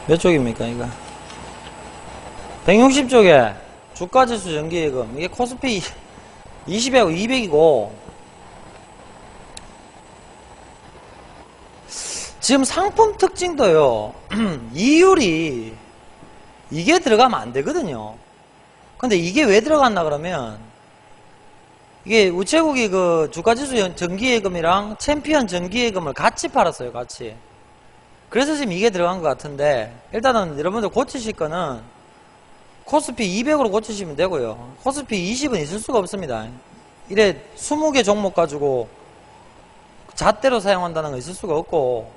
몇 쪽입니까 이거? 160쪽에 주가지수 정기예금 이게 코스피 20하고 200이고 지금 상품 특징도요 이율이 이게 들어가면 안 되거든요. 근데 이게 왜 들어갔나 그러면 이게 우체국이 그 주가지수 정기예금이랑 챔피언 정기예금을 같이 팔았어요. 같이. 그래서 지금 이게 들어간 것 같은데 일단은 여러분들 고치실 거는 코스피 200으로 고치시면 되고요. 코스피 20은 있을 수가 없습니다. 이래 20개 종목 가지고 잣대로 사용한다는 거 있을 수가 없고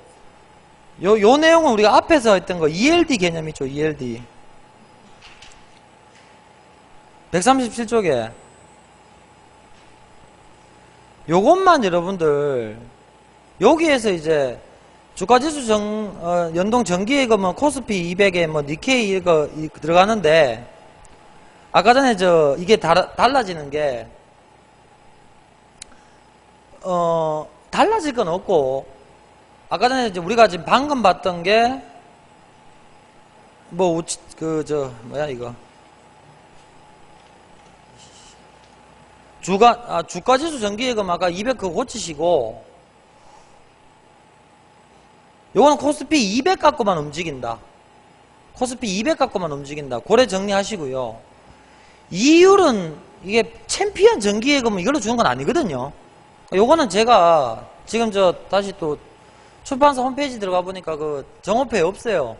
요 내용은 우리가 앞에서 했던 거 ELD 개념 있죠. ELD 137쪽에 요것만 여러분들 여기에서 이제 주가지수 연동 정기예금은 코스피 200에 뭐 니케이 이거 들어가는데 아까 전에 이게 달라지는 게 달라질 건 없고 아까 전에 이제 우리가 지금 방금 봤던 게 뭐 뭐야 이거 주가지수 정기예금 아까 200 그거 고치시고 요거는 코스피 200 갖고만 움직인다. 코스피 200 갖고만 움직인다. 고래 정리하시고요. 이율은 이게 챔피언 정기예금은 이걸로 주는 건 아니거든요. 요거는 제가 지금 다시 또 출판사 홈페이지 들어가 보니까 그 정오표에 없어요.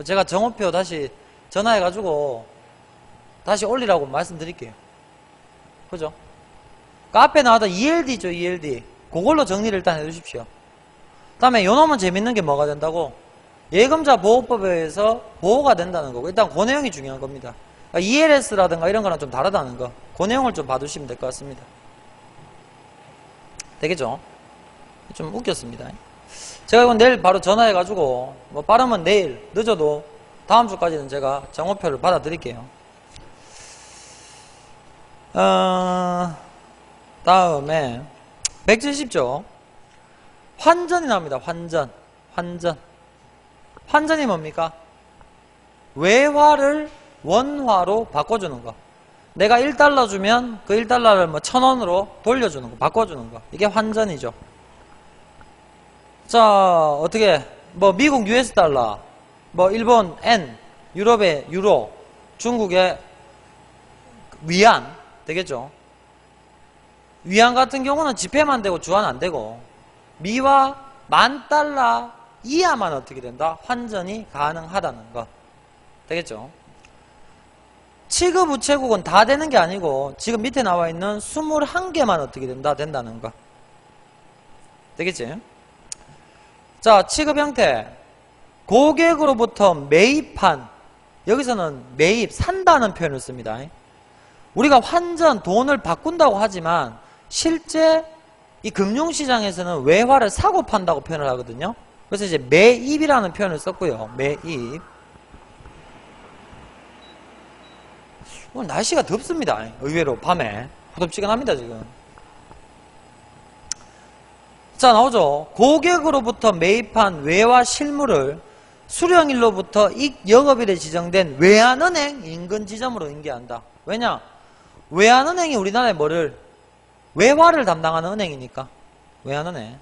제가 정오표 다시 전화해가지고 다시 올리라고 말씀드릴게요. 그죠? 그 앞에 나왔던 ELD죠, ELD. 그걸로 정리를 일단 해주십시오. 그 다음에 요놈은 재밌는 게 뭐가 된다고? 예금자 보호법에 의해서 보호가 된다는 거고, 일단 그 내용이 중요한 겁니다. 그러니까 ELS라든가 이런 거랑 좀 다르다는 거. 그 내용을 좀 봐두시면 될 것 같습니다. 되겠죠? 좀 웃겼습니다. 제가 이건 내일 바로 전화해가지고, 뭐 빠르면 내일, 늦어도 다음 주까지는 제가 정오표를 받아드릴게요. 다음에 170조 환전이 나옵니다. 환전이 뭡니까? 외화를 원화로 바꿔주는 거. 내가 1달러 주면 그 1달러를 뭐 1000원으로 돌려주는 거, 바꿔주는 거. 이게 환전이죠. 자, 어떻게 뭐 미국 US달러, 뭐 일본 엔, 유럽의 유로, 중국의 위안 되겠죠. 위안 같은 경우는 지폐만 되고 주환 안 되고 미화 10,000달러 이하만 어떻게 된다? 환전이 가능하다는 거. 되겠죠? 취급 우체국은 다 되는 게 아니고 지금 밑에 나와 있는 21개만 어떻게 된다? 된다는 거. 되겠지? 자, 취급 형태. 고객으로부터 매입한, 여기서는 매입, 산다는 표현을 씁니다. 우리가 환전, 돈을 바꾼다고 하지만 실제 이 금융시장에서는 외화를 사고 판다고 표현을 하거든요. 그래서 이제 매입이라는 표현을 썼고요. 매입. 오늘 날씨가 덥습니다. 의외로 밤에. 후덥지근합니다 지금. 자, 나오죠. 고객으로부터 매입한 외화 실물을 수령일로부터 영업일에 지정된 외환은행 인근 지점으로 인계한다. 왜냐? 외환은행이 우리나라에 외화를 담당하는 은행이니까. 외환은행.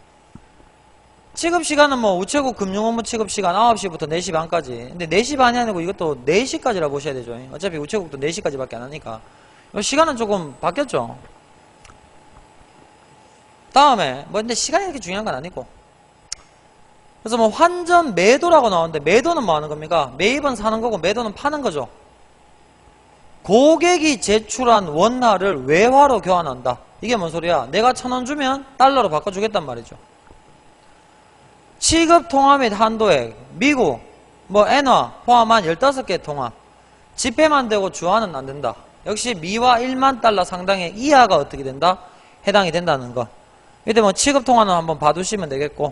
취급시간은 뭐 우체국 금융업무 취급시간 9시부터 4시 반까지. 근데 4시 반이 아니고 이것도 4시까지라 보셔야 되죠. 어차피 우체국도 4시까지 밖에 안 하니까. 시간은 조금 바뀌었죠. 다음에 뭐 근데 시간이 그렇게 중요한 건 아니고. 그래서 뭐 환전 매도라고 나오는데 매도는 뭐 하는 겁니까? 매입은 사는 거고 매도는 파는 거죠. 고객이 제출한 원화를 외화로 교환한다. 이게 뭔 소리야? 내가 1,000원 주면 달러로 바꿔주겠단 말이죠. 취급 통화 및 한도액, 미국, 뭐 엔화 포함한 15개 통화. 지폐만 되고 주화는 안 된다. 역시 미화 1만 달러 상당의 이하가 어떻게 된다? 해당이 된다는 거. 이때 뭐 취급 통화는 한번 봐두시면 되겠고.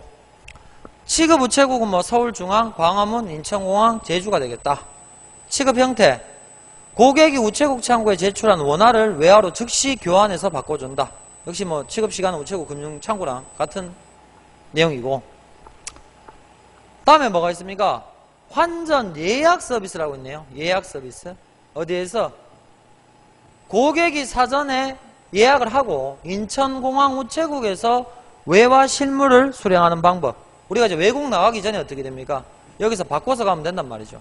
취급 우체국은 뭐 서울중앙, 광화문, 인천공항, 제주가 되겠다. 취급 형태. 고객이 우체국 창구에 제출한 원화를 외화로 즉시 교환해서 바꿔준다. 역시 뭐 취급시간은 우체국 금융창구랑 같은 내용이고. 다음에 뭐가 있습니까? 환전 예약 서비스라고 있네요. 예약 서비스. 어디에서? 고객이 사전에 예약을 하고 인천공항 우체국에서 외화 실물을 수령하는 방법. 우리가 이제 외국 나가기 전에 어떻게 됩니까? 여기서 바꿔서 가면 된단 말이죠.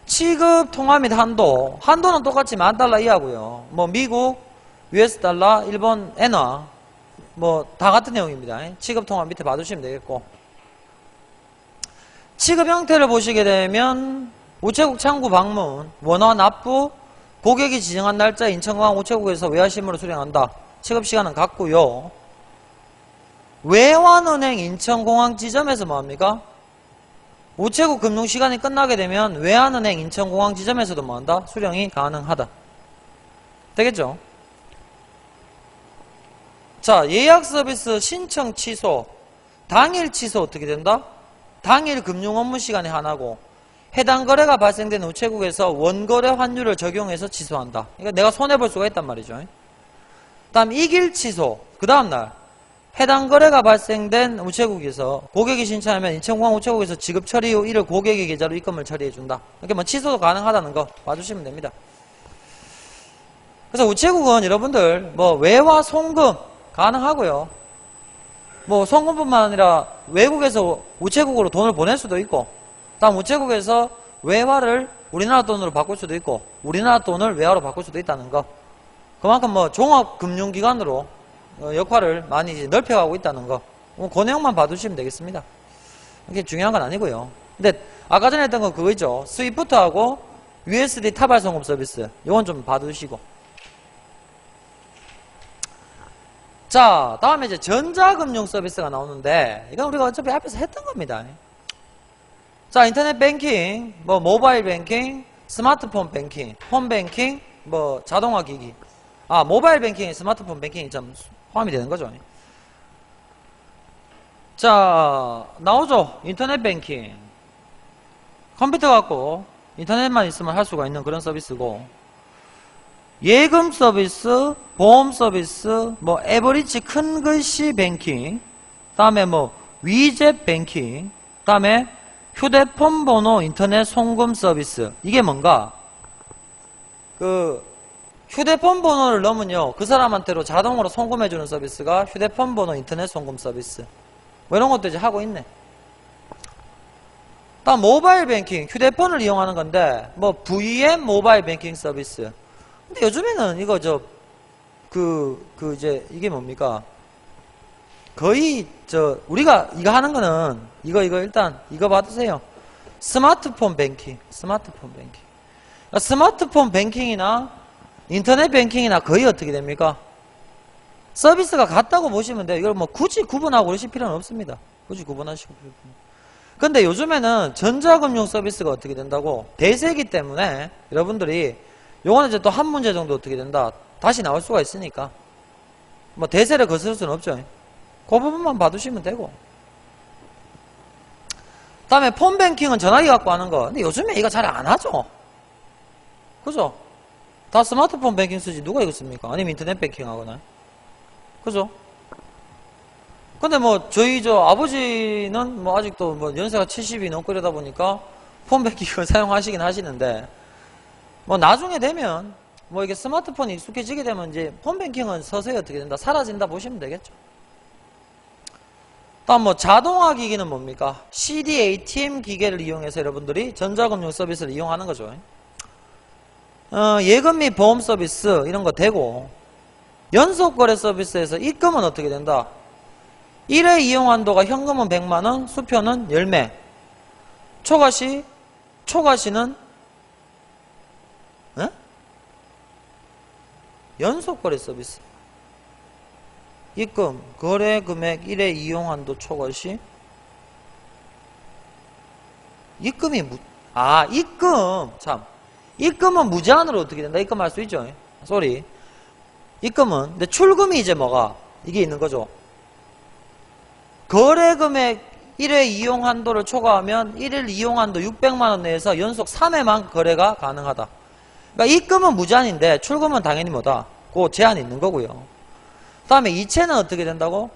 취급 통화 및 한도. 한도는 똑같이 $10,000 이하고요. 뭐 미국 US 달러, 일본 엔화 뭐 다 같은 내용입니다. 취급 통화 밑에 봐두시면 되겠고. 취급 형태를 보시게 되면 우체국 창구 방문, 원화 납부, 고객이 지정한 날짜 인천공항 우체국에서 외화실물을 수령한다. 취급 시간은 같고요. 외환은행 인천공항 지점에서 뭐합니까? 우체국 금융시간이 끝나게 되면 외환은행 인천공항 지점에서도 뭐한다? 수령이 가능하다. 되겠죠? 자, 예약 서비스 신청 취소, 당일 취소 어떻게 된다? 당일 금융 업무 시간에 하나고 해당 거래가 발생된 우체국에서 원거래 환율을 적용해서 취소한다. 그러니까 내가 손해볼 수가 있단 말이죠. 다음 이길 취소, 그 다음날 해당 거래가 발생된 우체국에서 고객이 신청하면 인천공항 우체국에서 지급 처리 후 이를 고객의 계좌로 입금을 처리해준다. 이렇게 뭐 취소도 가능하다는 거 봐주시면 됩니다. 그래서 우체국은 여러분들 뭐 외화 송금 가능하고요. 뭐 송금뿐만 아니라 외국에서 우체국으로 돈을 보낼 수도 있고, 다음 우체국에서 외화를 우리나라 돈으로 바꿀 수도 있고, 우리나라 돈을 외화로 바꿀 수도 있다는 거. 그만큼 뭐 종합금융기관으로 역할을 많이 이제 넓혀가고 있다는 거. 그 내용만 봐두시면 되겠습니다. 이게 중요한 건 아니고요. 근데 아까 전에 했던 건 그거죠. 스위프트하고 USD 타발 송금 서비스. 이건 좀 봐두시고. 자, 다음에 이제 전자금융 서비스가 나오는데, 이건 우리가 어차피 앞에서 했던 겁니다. 자, 인터넷 뱅킹, 뭐 모바일 뱅킹, 스마트폰 뱅킹, 홈 뱅킹, 뭐 자동화 기기. 아, 모바일 뱅킹, 스마트폰 뱅킹이 좀 포함이 되는 거죠. 자, 나오죠. 인터넷 뱅킹. 컴퓨터 갖고 인터넷만 있으면 할 수가 있는 그런 서비스고, 예금 서비스, 보험 서비스, 뭐 에버리지 큰 글씨 뱅킹, 다음에 뭐 위젯 뱅킹, 다음에 휴대폰 번호 인터넷 송금 서비스. 이게 뭔가? 그 휴대폰 번호를 넣으면요, 그 사람한테로 자동으로 송금해주는 서비스가 휴대폰 번호 인터넷 송금 서비스. 뭐 이런 것도 이제 하고 있네. 다음 모바일 뱅킹, 휴대폰을 이용하는 건데 뭐 VM 모바일 뱅킹 서비스. 근데 요즘에는 이거 이제 이게 뭡니까? 거의 우리가 이거 하는 거는 이거 일단 이거 받으세요. 스마트폰 뱅킹, 스마트폰 뱅킹. 그러니까 스마트폰 뱅킹이나 인터넷 뱅킹이나 거의 어떻게 됩니까? 서비스가 같다고 보시면 돼요. 이걸 뭐 굳이 구분하고 그러실 필요는 없습니다. 굳이 구분하시고. 근데 요즘에는 전자금융 서비스가 어떻게 된다고? 대세기 때문에 여러분들이 요거는 이제 또 한 문제 정도 어떻게 된다? 다시 나올 수가 있으니까. 뭐 대세를 거스를 수는 없죠. 그 부분만 봐두시면 되고. 다음에 폰뱅킹은 전화기 갖고 하는 거. 근데 요즘에 이거 잘 안 하죠. 그죠? 다 스마트폰 뱅킹 쓰지 누가 이거 씁니까? 아니면 인터넷 뱅킹 하거나. 그죠? 근데 뭐 저희 아버지는 뭐 아직도 뭐 연세가 70이 넘고 이러다 보니까 폰뱅킹을 사용하시긴 하시는데, 뭐 나중에 되면 뭐 이게 스마트폰이 익숙해지게 되면 이제 폰뱅킹은 서서히 어떻게 된다? 사라진다 보시면 되겠죠. 다음 뭐 자동화 기기는 뭡니까? CD ATM 기계를 이용해서 여러분들이 전자금융 서비스를 이용하는 거죠. 예금 및 보험 서비스 이런 거 되고, 연속거래 서비스에서 입금은 어떻게 된다? 1회 이용 한도가 현금은 100만원, 수표는 10매. 초과시는 연속거래 서비스. 입금, 거래 금액 1회 이용 한도 초과시. 입금은 무제한으로 어떻게 된다? 입금할 수 있죠. 쏘리. 입금은, 근데 출금이 이제 뭐가? 이게 있는 거죠. 거래 금액 1회 이용 한도를 초과하면 1일 이용 한도 600만원 내에서 연속 3회만 거래가 가능하다. 그러니까 입금은 무제한인데 출금은 당연히 뭐다? 그 제한이 있는 거고요. 그 다음에 이체는 어떻게 된다고?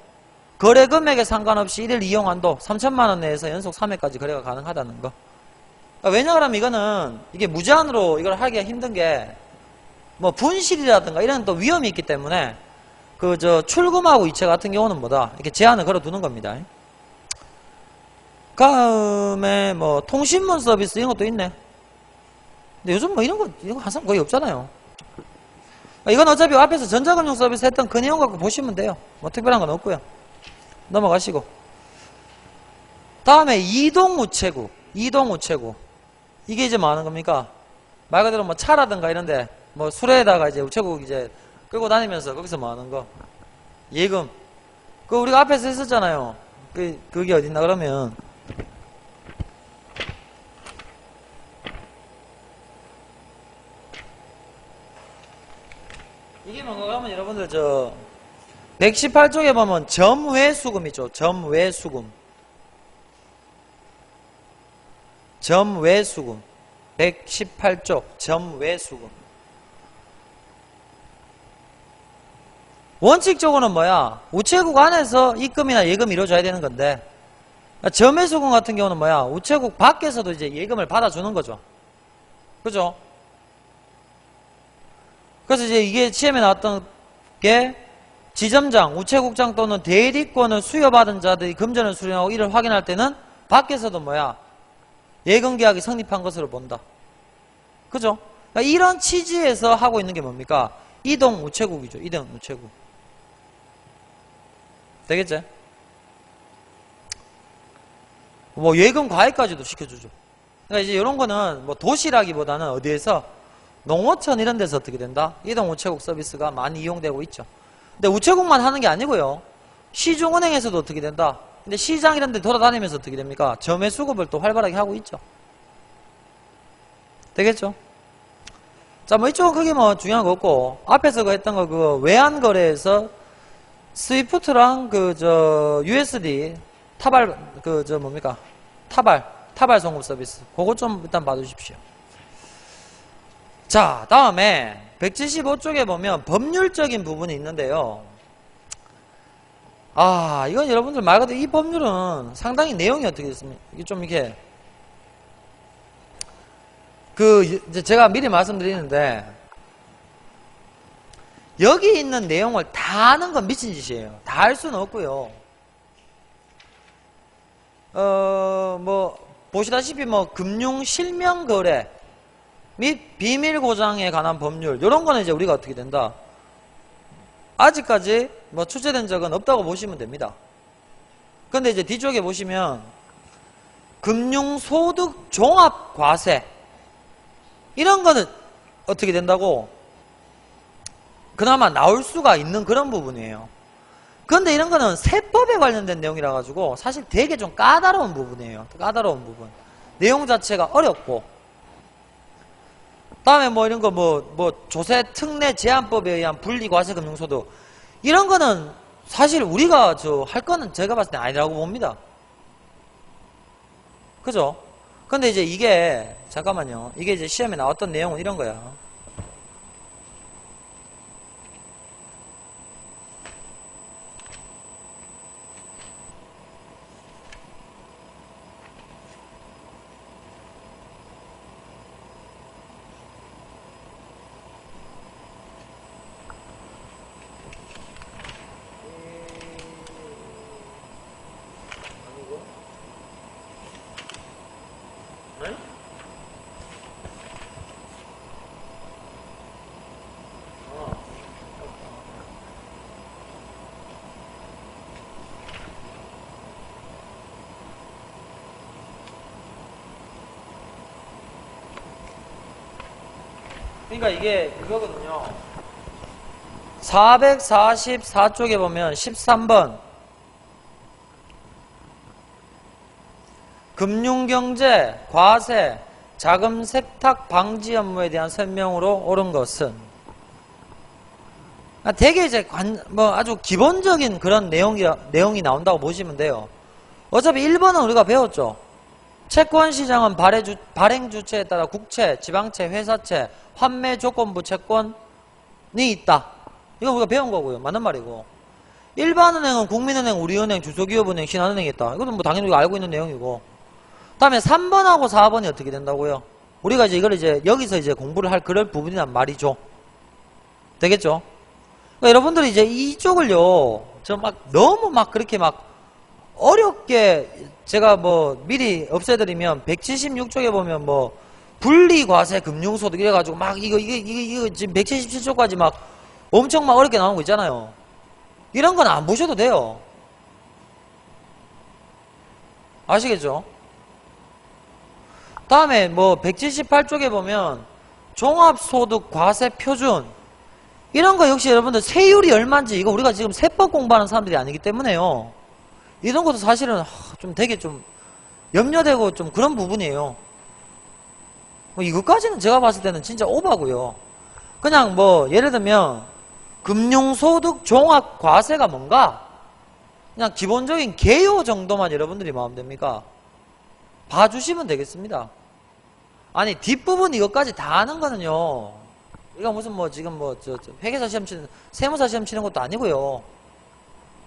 거래 금액에 상관없이 1일 이용한도 3천만 원 내에서 연속 3회까지 거래가 가능하다는 거. 왜냐하면 이거는 이게 무제한으로 이걸 하기가 힘든 게 뭐 분실이라든가 이런 또 위험이 있기 때문에 그 출금하고 이체 같은 경우는 뭐다 이렇게 제한을 걸어 두는 겁니다. 다음에 뭐 통신문 서비스 이런 것도 있네. 근데 요즘 뭐 이런 거 항상 거의 없잖아요. 이건 어차피 앞에서 전자금융 서비스 했던 그 내용 갖고 보시면 돼요. 뭐 특별한 건 없고요. 넘어가시고. 다음에 이동우체국. 이동우체국. 이게 이제 뭐 하는 겁니까? 말 그대로 뭐 차라든가 이런데 뭐 수레에다가 이제 우체국 이제 끌고 다니면서 거기서 뭐 하는 거? 예금. 그 우리가 앞에서 했었잖아요. 그게 어딨나 그러면. 이게 뭔가 그러면 여러분들 118쪽에 보면 점외수금 있죠. 점외수금. 점외수금. 118쪽 점외수금. 원칙적으로는 뭐야? 우체국 안에서 입금이나 예금이 이루어져야 되는 건데 점외수금 같은 경우는 뭐야? 우체국 밖에서도 이제 예금을 받아주는 거죠. 그죠? 그래서 이제 이게 시험에 나왔던 게 지점장, 우체국장 또는 대리권을 수여받은 자들이 금전을 수령하고 이를 확인할 때는 밖에서도 뭐야? 예금계약이 성립한 것으로 본다. 그죠? 그러니까 이런 취지에서 하고 있는 게 뭡니까? 이동우체국이죠. 이동우체국. 되겠지? 뭐 예금 과외까지도 시켜주죠. 그러니까 이제 이런 거는 뭐 도시라기보다는 어디에서 농어촌 이런 데서 어떻게 된다? 이동우체국 서비스가 많이 이용되고 있죠. 근데 우체국만 하는 게 아니고요. 시중은행에서도 어떻게 된다? 근데 시장 이런 데 돌아다니면서 어떻게 됩니까? 점외 수급을 또 활발하게 하고 있죠. 되겠죠? 자, 뭐 이쪽은 크게 뭐 중요한 거 없고 앞에서 했던 거 그 외환 거래에서 스위프트랑 USD 타발 뭡니까? 타발 송금 서비스. 그거 좀 일단 봐두십시오. 자, 다음에 175쪽에 보면 법률적인 부분이 있는데요. 이건 여러분들 말 그대로 이 법률은 상당히 내용이 어떻게 됐습니까? 이게 좀 이렇게 이제 제가 미리 말씀드리는데 여기 있는 내용을 다 아는 건 미친 짓이에요. 다 알 수는 없고요. 뭐 보시다시피 뭐 금융 실명 거래 및 비밀 고장에 관한 법률 이런 거는 이제 우리가 어떻게 된다? 아직까지 뭐 출제된 적은 없다고 보시면 됩니다. 근데 이제 뒤쪽에 보시면 금융소득 종합과세 이런 거는 어떻게 된다고? 그나마 나올 수가 있는 그런 부분이에요. 그런데 이런 거는 세법에 관련된 내용이라 가지고 사실 되게 좀 까다로운 부분이에요. 까다로운 부분. 내용 자체가 어렵고 다음에 뭐 이런 거 뭐 조세 특례 제한법에 의한 분리과세 금융소득 이런 거는 사실 우리가 할 거는 제가 봤을 때 아니라고 봅니다. 그죠? 근데 이제 이게 잠깐만요. 이게 이제 시험에 나왔던 내용은 이런 거야. 그러니까 이게 그거거든요. 444쪽에 보면 13번 금융경제, 과세, 자금 세탁 방지 업무에 대한 설명으로 옳은 것은 되게 이제 뭐 아주 기본적인 그런 내용이 나온다고 보시면 돼요. 어차피 1번은 우리가 배웠죠. 채권시장은 발행주체에 따라 국채, 지방채, 회사채, 환매조건부 채권이 있다. 이거 우리가 배운 거고요. 맞는 말이고. 일반은행은 국민은행, 우리은행, 주소기업은행, 신한은행이 있다. 이것도 뭐 당연히 우리가 알고 있는 내용이고. 다음에 3번하고 4번이 어떻게 된다고요? 우리가 이제 이걸 이제 여기서 이제 공부를 할 그럴 부분이란 말이죠. 되겠죠? 그러니까 여러분들이 이제 이쪽을요, 저 막 너무 막 그렇게 막 어렵게 제가 뭐 미리 없애드리면 176쪽에 보면 뭐 분리과세 금융소득 이래가지고 막 이거 지금 177쪽까지 막 엄청 막 어렵게 나온 거 있잖아요. 이런 건 안 보셔도 돼요. 아시겠죠? 다음에 뭐 178쪽에 보면 종합소득 과세 표준 이런 거 역시 여러분들 세율이 얼마인지 이거 우리가 지금 세법 공부하는 사람들이 아니기 때문에요. 이런 것도 사실은 좀 되게 좀 염려되고 좀 그런 부분이에요. 뭐 이것까지는 제가 봤을 때는 진짜 오바고요. 그냥 뭐 예를 들면 금융소득 종합과세가 뭔가 그냥 기본적인 개요 정도만 여러분들이 마음 됩니까? 봐주시면 되겠습니다. 아니 뒷부분 이것까지 다 아는 거는요, 이거 무슨 뭐 지금 뭐 회계사 시험 치는 세무사 시험 치는 것도 아니고요.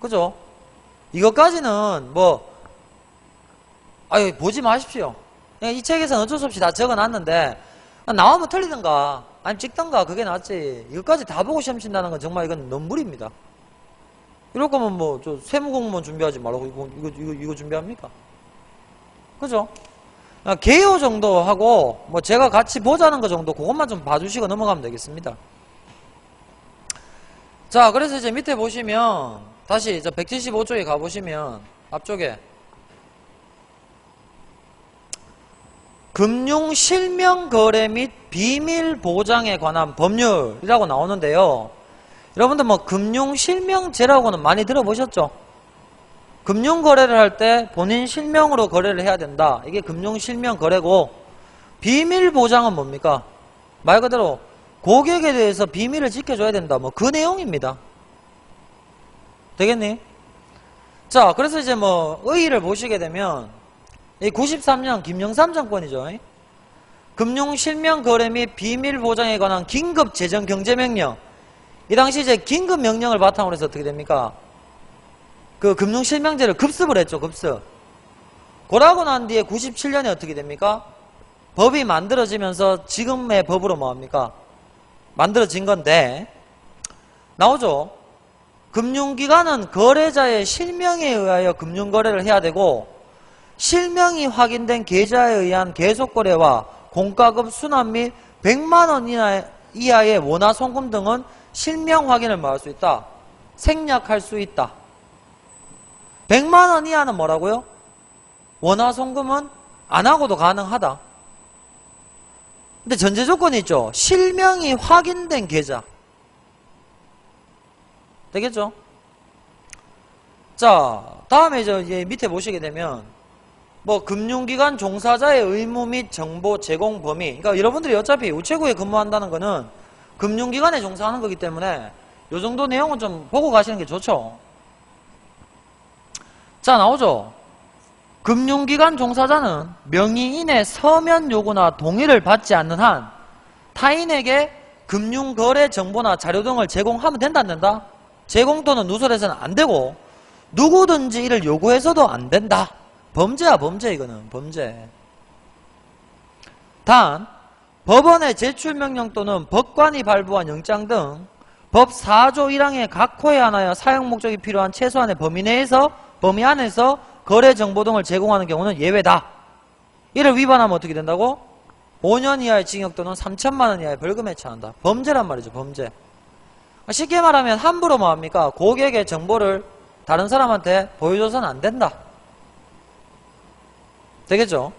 그죠? 이것까지는 뭐 아유 보지 마십시오. 그냥 이 책에서는 어쩔 수 없이 다 적어놨는데 나오면 틀리든가 아니면 찍든가 그게 낫지. 이것까지 다 보고 시험 친다는 건 정말 이건 너무무리입니다. 이럴 거면 뭐 저 세무공무원 준비하지 말라고 이거 준비합니까? 그죠? 개요 정도 하고 뭐 제가 같이 보자는 거 정도 그것만 좀 봐주시고 넘어가면 되겠습니다. 자, 그래서 이제 밑에 보시면 다시 저 175쪽에 가보시면 앞쪽에 금융실명거래 및 비밀보장에 관한 법률이라고 나오는데요. 여러분들 뭐 금융실명제라고는 많이 들어보셨죠? 금융거래를 할 때 본인 실명으로 거래를 해야 된다. 이게 금융실명거래고, 비밀보장은 뭡니까? 말 그대로 고객에 대해서 비밀을 지켜줘야 된다. 뭐 그 내용입니다. 되겠니? 자, 그래서 이제 뭐 의의를 보시게 되면 이 93년 김영삼 정권이죠. 금융실명거래 및 비밀보장에 관한 긴급재정경제명령. 이 당시 이제 긴급명령을 바탕으로 해서 어떻게 됩니까? 그 금융실명제를 급습을 했죠. 급습. 그러고 난 뒤에 97년에 어떻게 됩니까? 법이 만들어지면서 지금의 법으로 뭐합니까? 만들어진 건데 나오죠. 금융기관은 거래자의 실명에 의하여 금융거래를 해야 되고, 실명이 확인된 계좌에 의한 계속거래와 공과금 수납 및 100만원 이하의 원화 송금 등은 실명 확인을 뭐 할 수 있다? 생략할 수 있다. 100만원 이하는 뭐라고요? 원화 송금은 안 하고도 가능하다. 근데 전제 조건이 있죠. 실명이 확인된 계좌. 되겠죠? 자, 다음에 이제 밑에 보시게 되면 뭐 금융기관 종사자의 의무 및 정보 제공 범위. 그러니까 여러분들이 어차피 우체국에 근무한다는 거는 금융기관에 종사하는 거기 때문에 요 정도 내용은 좀 보고 가시는 게 좋죠. 자, 나오죠. 금융기관 종사자는 명의인의 서면 요구나 동의를 받지 않는 한 타인에게 금융거래 정보나 자료 등을 제공하면 된다 안 된다? 제공 또는 누설해서는 안 되고, 누구든지 이를 요구해서도 안 된다. 범죄야 범죄. 이거는 범죄. 단 법원의 제출명령 또는 법관이 발부한 영장 등 법 4조 1항의 각 호에 한하여 사용 목적이 필요한 최소한의 범위 안에서 거래 정보 등을 제공하는 경우는 예외다. 이를 위반하면 어떻게 된다고? 5년 이하의 징역 또는 3천만 원 이하의 벌금에 처한다. 범죄란 말이죠. 범죄. 쉽게 말하면 함부로 뭐합니까? 고객의 정보를 다른 사람한테 보여줘서는 안 된다. 되겠죠?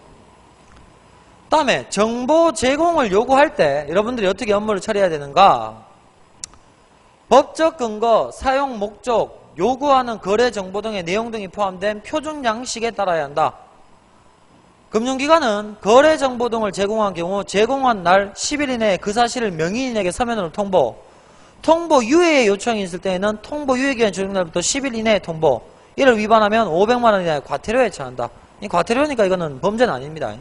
다음에 정보 제공을 요구할 때 여러분들이 어떻게 업무를 처리해야 되는가? 법적 근거, 사용 목적, 요구하는 거래 정보 등의 내용 등이 포함된 표준 양식에 따라야 한다. 금융기관은 거래 정보 등을 제공한 경우 제공한 날 10일 이내에 그 사실을 명의인에게 서면으로 통보 유예의 요청이 있을 때에는 통보 유예기간 적용 날부터 10일 이내에 통보. 이를 위반하면 500만 원 이하의 과태료에 처한다. 이 과태료니까 이거는 범죄는 아닙니다.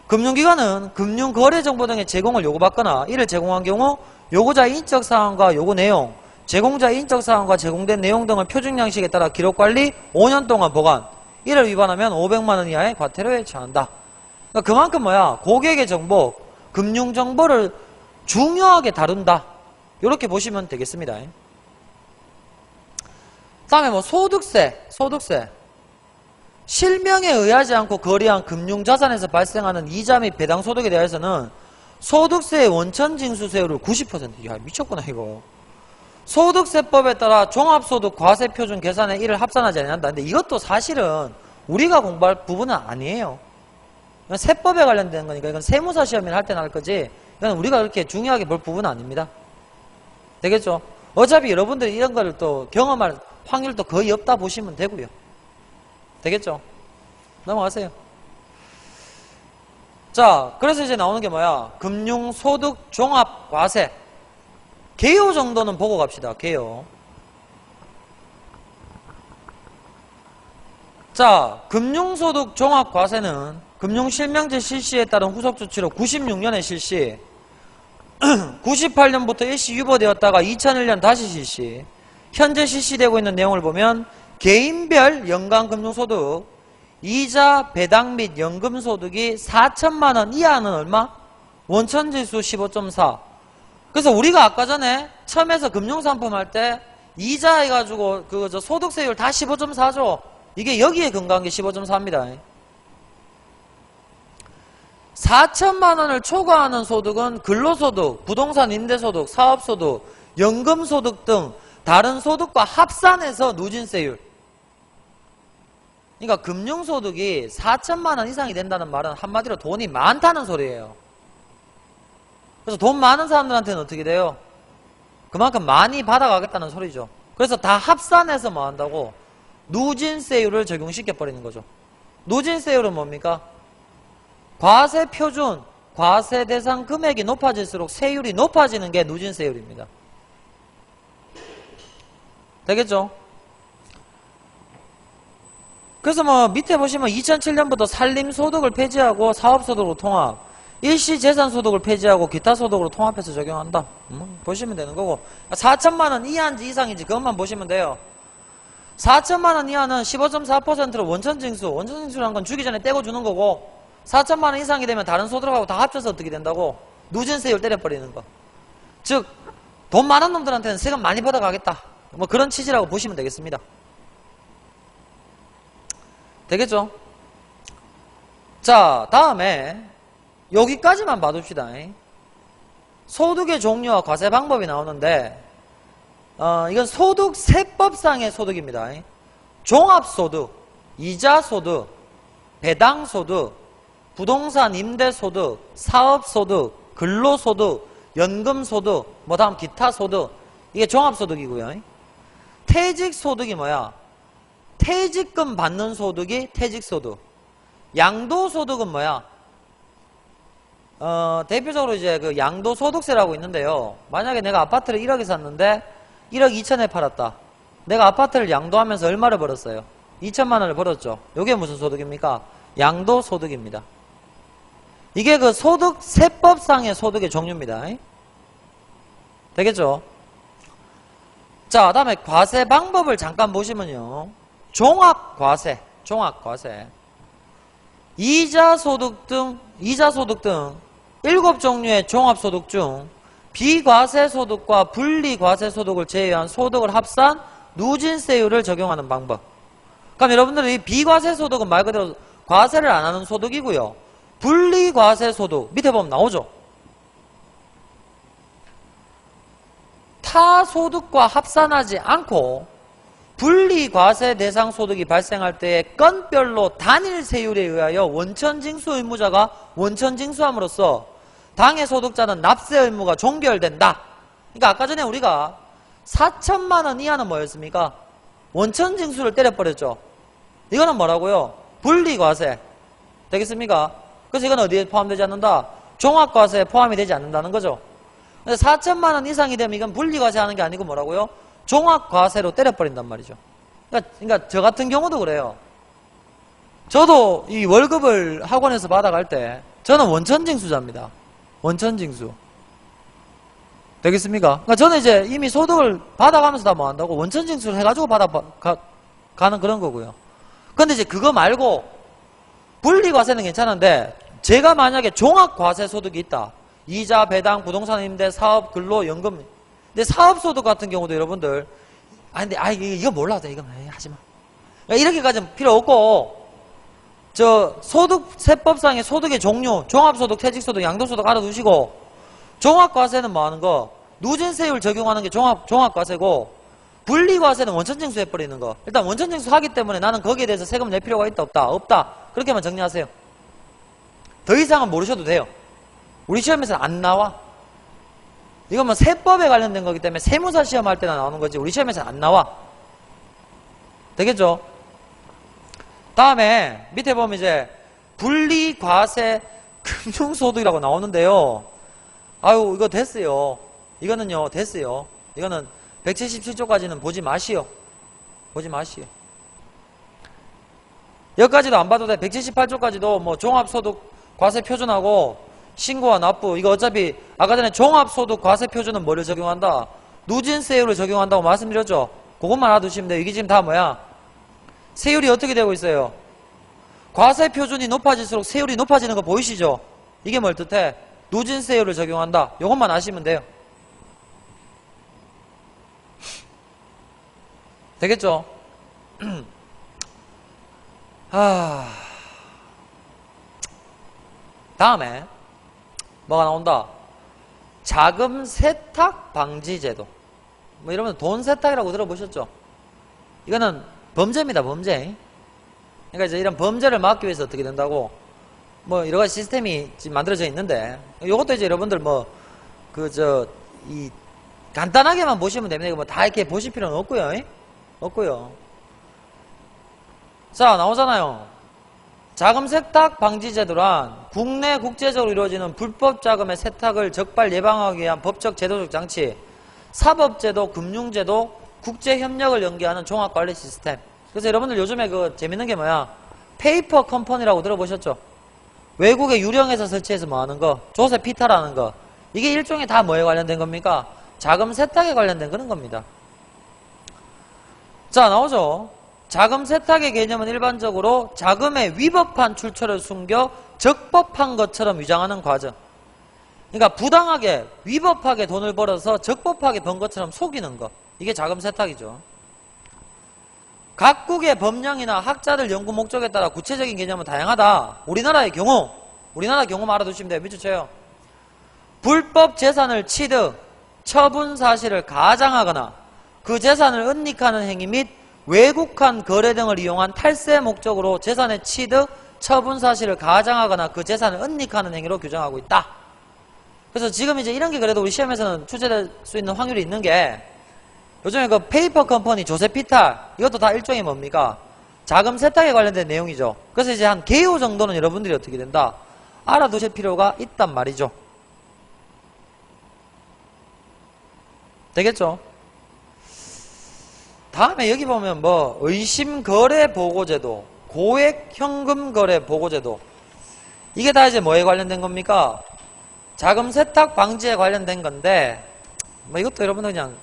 금융기관은 금융거래 정보 등의 제공을 요구받거나 이를 제공한 경우 요구자의 인적 사항과 요구 내용, 제공자의 인적사항과 제공된 내용 등을 표준양식에 따라 기록관리 5년 동안 보관. 이를 위반하면 500만원 이하의 과태료에 처한다. 그러니까 그만큼 뭐야? 고객의 정보, 금융정보를 중요하게 다룬다. 이렇게 보시면 되겠습니다. 다음에 뭐 소득세. 실명에 의하지 않고 거래한 금융자산에서 발생하는 이자 및 배당 소득에 대해서는 소득세의 원천징수세율을 90%. 야, 미쳤구나 이거. 소득세법에 따라 종합소득 과세표준 계산에 이를 합산하지 않는다. 근데 이것도 사실은 우리가 공부할 부분은 아니에요. 이건 세법에 관련된 거니까 이건 세무사 시험을 할 때는 할 거지, 이건 우리가 그렇게 중요하게 볼 부분은 아닙니다. 되겠죠? 어차피 여러분들이 이런 걸 또 경험할 확률도 거의 없다 보시면 되고요. 되겠죠? 넘어가세요. 자, 그래서 이제 나오는 게 뭐야? 금융소득 종합과세. 개요 정도는 보고 갑시다. 개요. 자, 금융소득 종합과세는 금융실명제 실시에 따른 후속조치로 96년에 실시, 98년부터 일시 유보되었다가 2001년 다시 실시. 현재 실시되고 있는 내용을 보면 개인별 연간 금융소득, 이자, 배당 및 연금소득이 4천만원 이하는 얼마? 원천지수 15.4. 그래서 우리가 아까 전에 처음에서 금융상품 할 때 이자 해가지고 저 소득세율 다 15.4죠. 이게 여기에 근거한 게 15.4입니다. 4천만원을 초과하는 소득은 근로소득, 부동산 임대소득, 사업소득, 연금소득 등 다른 소득과 합산해서 누진세율. 그러니까 금융소득이 4천만원 이상이 된다는 말은 한마디로 돈이 많다는 소리예요. 그래서 돈 많은 사람들한테는 어떻게 돼요? 그만큼 많이 받아가겠다는 소리죠. 그래서 다 합산해서 뭐 한다고? 누진세율을 적용시켜버리는 거죠. 누진세율은 뭡니까? 과세 표준, 과세 대상 금액이 높아질수록 세율이 높아지는 게 누진세율입니다. 되겠죠? 그래서 뭐 밑에 보시면 2007년부터 산림소득을 폐지하고 사업소득으로 통합, 일시재산소득을 폐지하고 기타소득으로 통합해서 적용한다. 보시면 되는 거고, 4천만원 이하인지 이상인지 그것만 보시면 돼요. 4천만원 이하는 15.4%로 원천징수라는 건 주기 전에 떼고 주는 거고, 4천만원 이상이 되면 다른 소득하고 다 합쳐서 어떻게 된다고? 누진세율 때려버리는 거. 즉 돈 많은 놈들한테는 세금 많이 받아가겠다, 뭐 그런 취지라고 보시면 되겠습니다. 되겠죠? 자, 다음에 여기까지만 봐둡시다. 소득의 종류와 과세 방법이 나오는데, 이건 소득세법상의 소득입니다. 종합소득, 이자소득, 배당소득, 부동산 임대소득, 사업소득, 근로소득, 연금소득, 뭐 다음 기타소득, 이게 종합소득이고요. 퇴직소득이 뭐야? 퇴직금 받는 소득이 퇴직소득. 양도소득은 뭐야? 대표적으로 이제 그 양도소득세라고 있는데요. 만약에 내가 아파트를 1억에 샀는데 1억 2천에 팔았다. 내가 아파트를 양도하면서 얼마를 벌었어요? 2천만 원을 벌었죠. 이게 무슨 소득입니까? 양도소득입니다. 이게 그 소득세법상의 소득의 종류입니다. 되겠죠? 자, 다음에 과세 방법을 잠깐 보시면요. 종합과세. 이자소득 등 7종류의 종합소득 중 비과세소득과 분리과세소득을 제외한 소득을 합산 누진세율을 적용하는 방법. 그럼 여러분들이 비과세소득은 말 그대로 과세를 안 하는 소득이고요. 분리과세소득 밑에 보면 나오죠. 타 소득과 합산하지 않고 분리과세 대상 소득이 발생할 때에 건별로 단일 세율에 의하여 원천징수 의무자가 원천징수함으로써 당해 소득자는 납세 의무가 종결된다. 그러니까 아까 전에 우리가 4천만 원 이하는 뭐였습니까? 원천징수를 때려버렸죠. 이거는 뭐라고요? 분리과세. 되겠습니까? 그래서 이건 어디에 포함되지 않는다? 종합과세에 포함이 되지 않는다는 거죠. 4천만 원 이상이 되면 이건 분리과세 하는 게 아니고 뭐라고요? 종합과세로 때려버린단 말이죠. 그러니까 저 같은 경우도 그래요. 저도 이 월급을 학원에서 받아갈 때 저는 원천징수자입니다. 원천징수. 되겠습니까? 그러니까 저는 이제 이미 소득을 받아가면서 다 뭐 한다고 원천징수를 해가지고 가는 그런 거고요. 근데 이제 그거 말고 분리과세는 괜찮은데 제가 만약에 종합과세 소득이 있다. 이자, 배당, 부동산 임대, 사업, 근로, 연금. 근데 사업소득 같은 경우도 여러분들 근데 이거 몰라도 이거 하지마. 이렇게까지는 필요 없고 저 소득세법상의 소득의 종류 종합소득, 퇴직소득, 양도소득 알아두시고 종합과세는 뭐 하는 거 누진세율 적용하는 게 종합과세고 분리과세는 원천징수 해버리는 거. 일단 원천징수 하기 때문에 나는 거기에 대해서 세금 낼 필요가 있다 없다? 없다. 그렇게만 정리하세요. 더 이상은 모르셔도 돼요. 우리 시험에서는 안 나와. 이건 뭐 세법에 관련된 거기 때문에 세무사 시험할 때나 나오는 거지 우리 시험에서는 안 나와. 되겠죠? 다음에 밑에 보면 이제 분리과세 금융소득이라고 나오는데요. 아유 이거 됐어요. 이거는요 됐어요. 이거는 177조까지는 보지 마시오. 보지 마시오. 여기까지도 안 봐도 돼. 178조까지도 뭐 종합소득 과세표준하고 신고와 납부 이거 어차피 아까 전에 종합소득 과세표준은 뭐를 적용한다? 누진세율을 적용한다고 말씀드렸죠? 그것만 알아두시면 돼요. 이게 지금 다 뭐야? 세율이 어떻게 되고 있어요? 과세표준이 높아질수록 세율이 높아지는 거 보이시죠? 이게 뭘 뜻해? 누진세율을 적용한다. 이것만 아시면 돼요. 되겠죠? 다음에 뭐가 나온다? 자금 세탁 방지 제도. 뭐 여러분 돈 세탁이라고 들어보셨죠? 이거는 범죄입니다. 범죄. 그러니까 이제 이런 범죄를 막기 위해서 어떻게 된다고 뭐 여러 가지 시스템이 지금 만들어져 있는데 이것도 이제 여러분들 뭐 간단하게만 보시면 됩니다. 뭐 다 이렇게 보실 필요는 없고요. 없고요. 자 나오잖아요. 자금 세탁 방지 제도란 국내 국제적으로 이루어지는 불법 자금의 세탁을 적발 예방하기 위한 법적 제도적 장치, 사법제도, 금융제도, 국제협력을 연계하는 종합관리 시스템. 그래서 여러분들 요즘에 그 재밌는 게 뭐야? 페이퍼 컴퍼니라고 들어보셨죠? 외국의 유령에서 설치해서 뭐 하는 거? 조세 피탈하는 거. 이게 일종의 다 뭐에 관련된 겁니까? 자금 세탁에 관련된 그런 겁니다. 자 나오죠. 자금 세탁의 개념은 일반적으로 자금의 위법한 출처를 숨겨 적법한 것처럼 위장하는 과정. 그러니까 부당하게 위법하게 돈을 벌어서 적법하게 번 것처럼 속이는 거. 이게 자금 세탁이죠. 각국의 법령이나 학자들 연구 목적에 따라 구체적인 개념은 다양하다. 우리나라의 경우만 알아두시면 돼요. 밑줄 쳐요. 불법 재산을 취득, 처분 사실을 가장하거나 그 재산을 은닉하는 행위 및 외국한 거래 등을 이용한 탈세 목적으로 재산의 취득, 처분 사실을 가장하거나 그 재산을 은닉하는 행위로 규정하고 있다. 그래서 지금 이제 이런 게 그래도 우리 시험에서는 출제될 수 있는 확률이 있는 게 요즘에 그 페이퍼 컴퍼니, 조세피탈 이것도 다 일종의 뭡니까? 자금 세탁에 관련된 내용이죠. 그래서 이제 한 개요 정도는 여러분들이 어떻게 된다? 알아두실 필요가 있단 말이죠. 되겠죠? 다음에 여기 보면 뭐 의심거래보고제도, 고액현금거래보고제도 이게 다 이제 뭐에 관련된 겁니까? 자금 세탁 방지에 관련된 건데 뭐 이것도 여러분들 그냥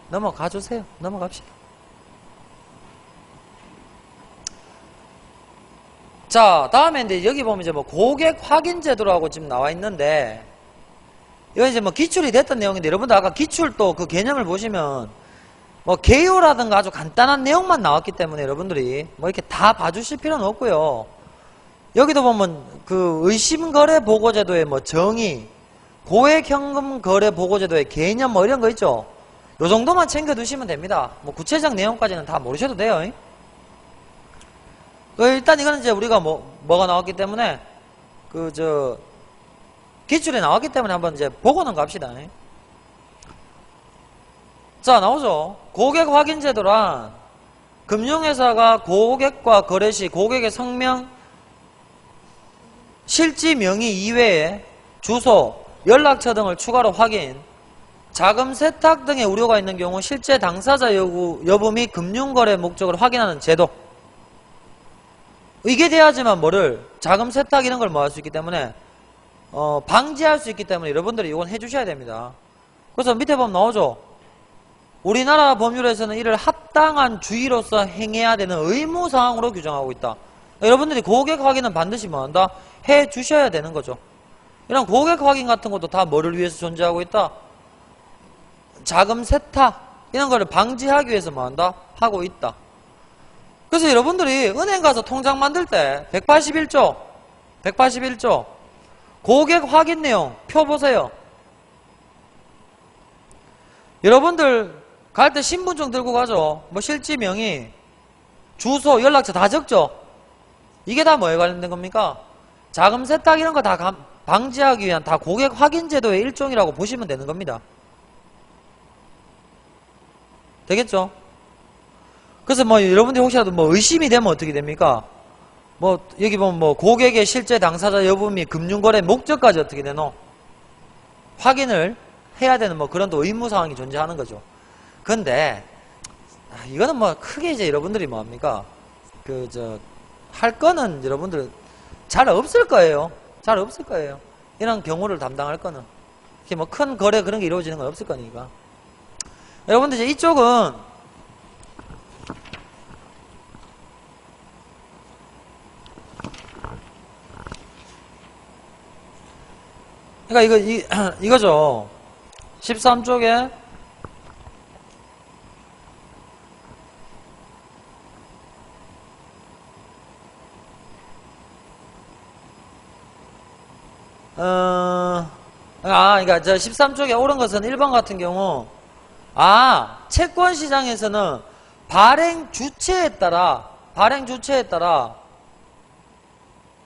넘어가 주세요. 넘어갑시다. 자 다음에 이제 여기 보면 이제 뭐 고객 확인 제도라고 지금 나와 있는데 이건 이제 뭐 기출이 됐던 내용인데 여러분들 아까 기출도 그 개념을 보시면 뭐 개요라든가 아주 간단한 내용만 나왔기 때문에 여러분들이 뭐 이렇게 다 봐주실 필요는 없고요. 여기도 보면 그 의심거래보고제도의 뭐 정의, 고액현금거래보고제도의 개념 뭐 이런 거 있죠. 요 정도만 챙겨두시면 됩니다. 뭐 구체적 내용까지는 다 모르셔도 돼요. 일단 이거는 이제 우리가 뭐가 나왔기 때문에 기출에 나왔기 때문에 한번 이제 보고는 갑시다. 자 나오죠. 고객 확인 제도란 금융회사가 고객과 거래 시 고객의 성명, 실지 명의 이외에 주소, 연락처 등을 추가로 확인, 자금 세탁 등의 우려가 있는 경우 실제 당사자 여부 및 금융거래 목적을 확인하는 제도. 이게 돼야지만 자금 세탁 이런 걸 뭐 할 수 있기 때문에 방지할 수 있기 때문에 여러분들이 이건 해주셔야 됩니다. 그래서 밑에 보면 나오죠. 우리나라 법률에서는 이를 합당한 주의로서 행해야 되는 의무사항으로 규정하고 있다. 여러분들이 고객 확인은 반드시 뭐한다? 해 주셔야 되는 거죠. 이런 고객 확인 같은 것도 다 뭐를 위해서 존재하고 있다? 자금 세탁 이런 거를 방지하기 위해서 뭐한다? 하고 있다. 그래서 여러분들이 은행 가서 통장 만들 때 181조 고객 확인 내용 표 보세요. 여러분들 갈 때 신분증 들고 가죠. 뭐 실지 명의, 주소, 연락처 다 적죠. 이게 다 뭐에 관련된 겁니까? 자금 세탁 이런 거 다 방지하기 위한 다 고객 확인 제도의 일종이라고 보시면 되는 겁니다. 되겠죠? 그래서 뭐 여러분들이 혹시라도 뭐 의심이 되면 어떻게 됩니까? 뭐 여기 보면 뭐 고객의 실제 당사자 여부 및 금융거래 목적까지 어떻게 되노? 확인을 해야 되는 뭐 그런 또 의무사항이 존재하는 거죠. 근데 이거는 뭐 크게 이제 여러분들이 뭐합니까? 할 거는 여러분들 잘 없을 거예요. 잘 없을 거예요. 이런 경우를 담당할 거는. 이렇게 뭐 큰 거래 그런 게 이루어지는 건 없을 거니까. 여러분들 이제 이쪽은 그러니까 이거죠. 13쪽에 그러니까 저 13쪽에 옳은 것은 1번 같은 경우 채권 시장에서는 발행 주체에 따라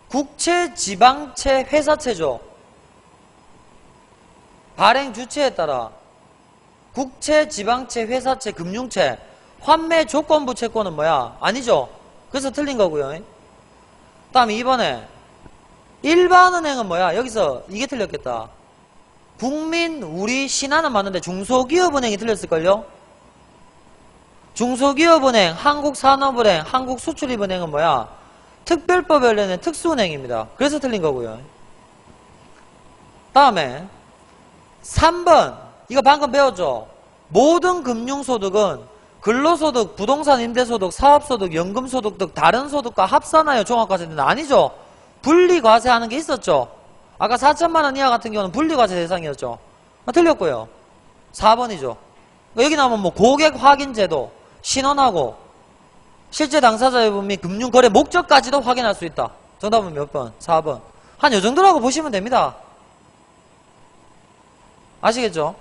국채, 지방채, 회사채죠. 발행 주체에 따라 국채, 지방채, 회사채, 금융채, 환매 조건부 채권은 뭐야? 아니죠. 그래서 틀린 거고요. 다음 2번에 일반은행은 뭐야? 여기서 이게 틀렸겠다. 국민, 우리, 신한은 맞는데 중소기업은행이 틀렸을걸요? 중소기업은행, 한국산업은행, 한국수출입은행은 뭐야? 특별법에 관련된 특수은행입니다. 그래서 틀린 거고요. 다음에 3번 이거 방금 배웠죠? 모든 금융소득은 근로소득, 부동산 임대소득, 사업소득, 연금소득 등 다른 소득과 합산하여 종합과세는 아니죠? 분리과세하는 게 있었죠? 아까 4천만원 이하 같은 경우는 분리과세 대상이었죠? 틀렸고요. 4번이죠. 여기 나오면 뭐 고객 확인제도, 신원하고 실제 당사자 여부 및 금융거래 목적까지도 확인할 수 있다. 정답은 몇 번? 4번. 한 요 정도라고 보시면 됩니다. 아시겠죠?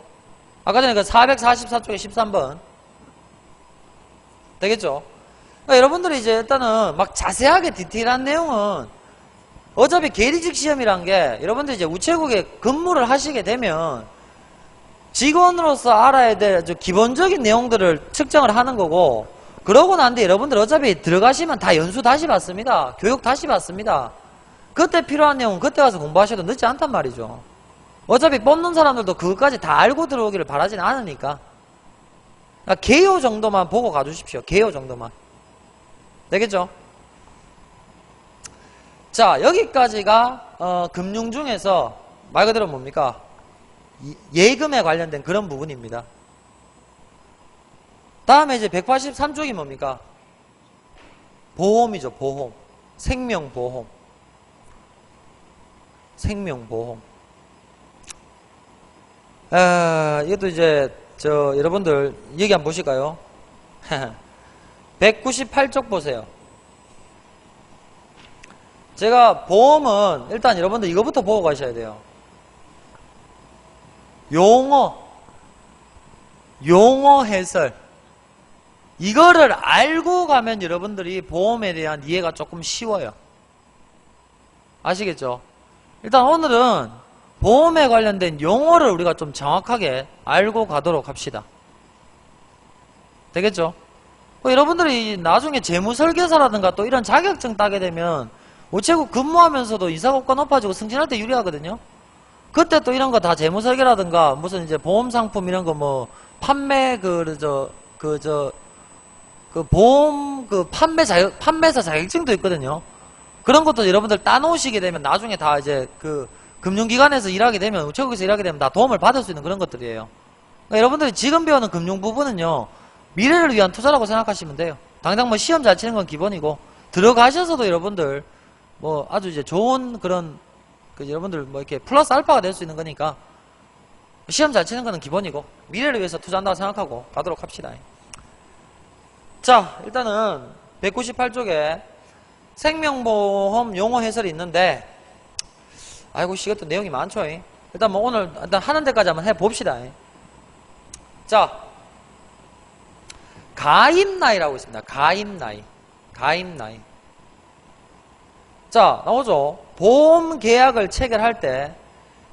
아까 전에 그 444쪽에 13번. 되겠죠? 그러니까 여러분들이 이제 일단은 막 자세하게 디테일한 내용은 어차피 계리직 시험이란 게 여러분들이 이제 우체국에 근무를 하시게 되면 직원으로서 알아야 될 아주 기본적인 내용들을 측정을 하는 거고, 그러고 난 뒤에 여러분들 어차피 들어가시면 다 연수 다시 받습니다. 교육 다시 받습니다. 그때 필요한 내용은 그때 가서 공부하셔도 늦지 않단 말이죠. 어차피 뽑는 사람들도 그것까지 다 알고 들어오기를 바라진 않으니까. 그러니까 개요 정도만 보고 가주십시오. 개요 정도만. 되겠죠? 자, 여기까지가 금융 중에서 말 그대로 뭡니까? 예금에 관련된 그런 부분입니다. 다음에 이제 183쪽이 뭡니까? 보험이죠. 보험. 생명보험. 생명보험. 이것도 이제 여러분들 얘기 한번 보실까요? 198쪽 보세요. 제가 보험은 일단 여러분들 이거부터 보고 가셔야 돼요. 용어 해설. 이거를 알고 가면 여러분들이 보험에 대한 이해가 조금 쉬워요. 아시겠죠? 일단 오늘은 보험에 관련된 용어를 우리가 좀 정확하게 알고 가도록 합시다. 되겠죠? 여러분들이 나중에 재무설계사라든가 또 이런 자격증 따게 되면 우체국 근무하면서도 인사고과 높아지고 승진할 때 유리하거든요. 그때 또 이런 거 다 재무설계라든가 무슨 이제 보험상품 이런 거 뭐 판매 보험 판매사 자격증도 있거든요. 그런 것도 여러분들 따놓으시게 되면 나중에 다 이제 그 금융기관에서 일하게 되면, 우체국에서 일하게 되면 다 도움을 받을 수 있는 그런 것들이에요. 그러니까 여러분들이 지금 배우는 금융 부분은요, 미래를 위한 투자라고 생각하시면 돼요. 당장 뭐 시험 잘 치는 건 기본이고, 들어가셔서도 여러분들, 뭐 아주 이제 좋은 그런, 여러분들 뭐 이렇게 플러스 알파가 될 수 있는 거니까, 시험 잘 치는 거는 기본이고, 미래를 위해서 투자한다고 생각하고 가도록 합시다. 자, 일단은 198쪽에 생명보험 용어 해설이 있는데, 아이고, 이것도 내용이 많죠. 일단 뭐 오늘 일단 하는 데까지 한번 해봅시다. 자, 가입나이라고 있습니다. 가입나이. 가입나이. 자, 나오죠. 보험 계약을 체결할 때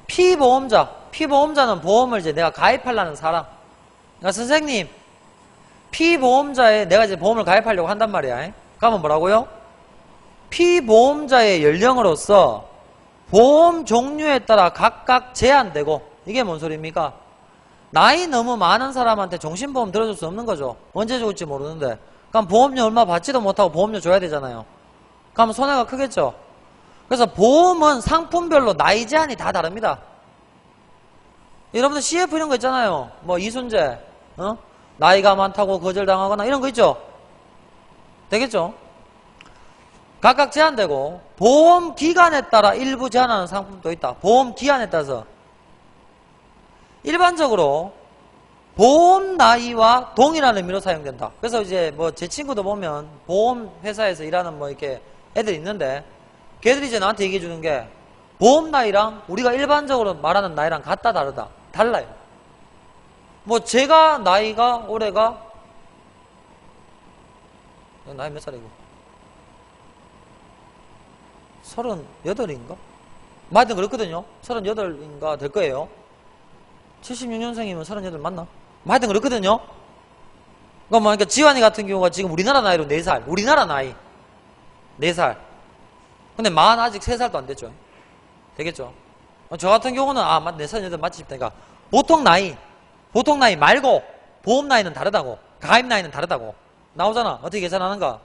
피보험자는 보험을 이제 내가 가입하려는 사람. 그러니까 선생님, 피보험자에 내가 이제 보험을 가입하려고 한단 말이야. 그러면 뭐라고요? 피보험자의 연령으로서 보험 종류에 따라 각각 제한되고, 이게 뭔 소리입니까? 나이 너무 많은 사람한테 종신보험 들어줄 수 없는 거죠. 언제 죽을지 모르는데. 그럼 보험료 얼마 받지도 못하고 보험료 줘야 되잖아요. 그럼 손해가 크겠죠. 그래서 보험은 상품별로 나이 제한이 다 다릅니다. 여러분들 CF 이런 거 있잖아요. 뭐 이순재, 나이가 많다고 거절당하거나 이런 거 있죠. 되겠죠. 각각 제한되고, 보험 기간에 따라 일부 제한하는 상품도 있다. 보험 기한에 따라서. 일반적으로 보험 나이와 동일한 의미로 사용된다. 그래서 이제 뭐 제 친구도 보면 보험 회사에서 일하는 뭐 이렇게 애들 있는데, 걔들이 이제 나한테 얘기해 주는 게, 보험 나이랑 우리가 일반적으로 말하는 나이랑 같다 다르다. 달라요. 뭐 제가 나이가 올해가 나이 몇 살이고? 38인가? 뭐 하여튼 그렇거든요. 38인가 될 거예요. 76년생이면 38 맞나? 뭐 하여튼 그렇거든요. 그러니까 지환이 같은 경우가 지금 우리나라 나이로 4살. 우리나라 나이 4살. 근데 만 아직 3살도 안 됐죠. 되겠죠. 저 같은 경우는 4살 맞지 싶다니까. 보통 나이 말고 보험 나이는 다르다고, 가입 나이는 다르다고 나오잖아. 어떻게 계산하는가?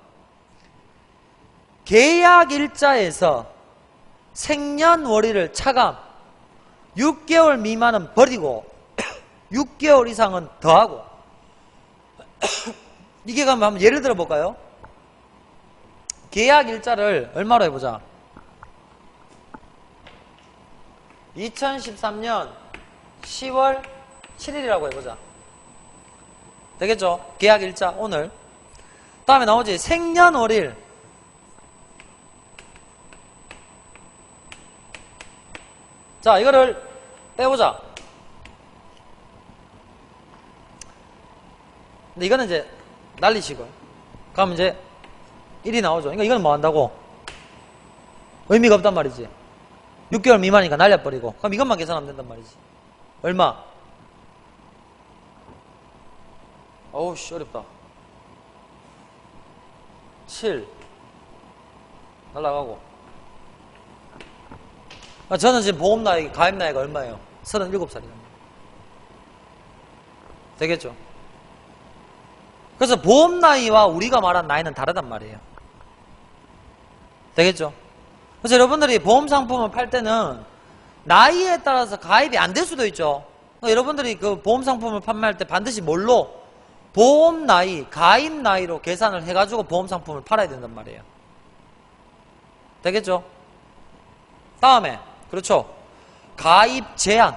계약 일자에서 생년월일을 차감, 6개월 미만은 버리고 6개월 이상은 더하고. 이게 가면 한번 예를 들어 볼까요? 계약 일자를 얼마로 해보자. 2013년 10월 7일이라고 해보자. 되겠죠? 계약 일자 오늘. 다음에 나오지 생년월일. 자, 이거를 빼보자. 근데 이거는 이제 날리시고, 그럼 이제 1이 나오죠. 그러니까 이건 뭐 한다고? 의미가 없단 말이지. 6개월 미만이니까 날려버리고, 그럼 이것만 계산하면 된단 말이지. 얼마? 어우 씨, 어렵다. 7 날라가고. 저는 지금 보험 나이, 가입 나이가 얼마예요? 37살이거든요. 되겠죠? 그래서 보험 나이와 우리가 말한 나이는 다르단 말이에요. 되겠죠? 그래서 여러분들이 보험 상품을 팔 때는 나이에 따라서 가입이 안 될 수도 있죠. 그러니까 여러분들이 그 보험 상품을 판매할 때 반드시 뭘로? 보험 나이, 가입 나이로 계산을 해가지고 보험 상품을 팔아야 된단 말이에요. 되겠죠? 다음에 그렇죠. 가입 제한.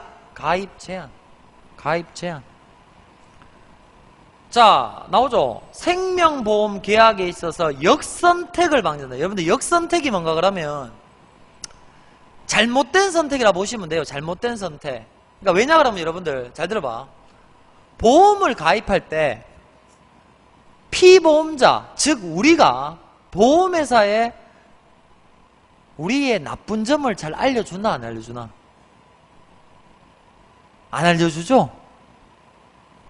자, 나오죠. 생명보험 계약에 있어서 역선택을 방지한다. 여러분들 역선택이 뭔가 그러면 잘못된 선택이라 보시면 돼요. 잘못된 선택. 그러니까 왜냐 그러면 여러분들 잘 들어봐. 보험을 가입할 때 피보험자, 즉 우리가 보험회사에 우리의 나쁜 점을 잘 알려주나 안 알려주나? 안 알려주죠?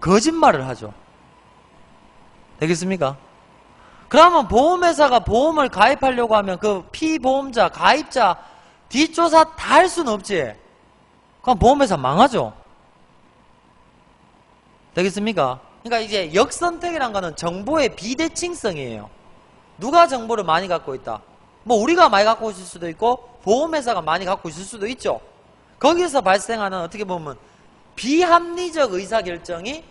거짓말을 하죠. 되겠습니까? 그러면 보험회사가 보험을 가입하려고 하면 그 피보험자, 가입자 뒷조사 다 할 수는 없지. 그럼 보험회사 망하죠. 되겠습니까? 그러니까 이제 역선택이란 거는 정보의 비대칭성이에요. 누가 정보를 많이 갖고 있다. 뭐 우리가 많이 갖고 있을 수도 있고 보험회사가 많이 갖고 있을 수도 있죠. 거기서 발생하는 어떻게 보면 비합리적 의사결정이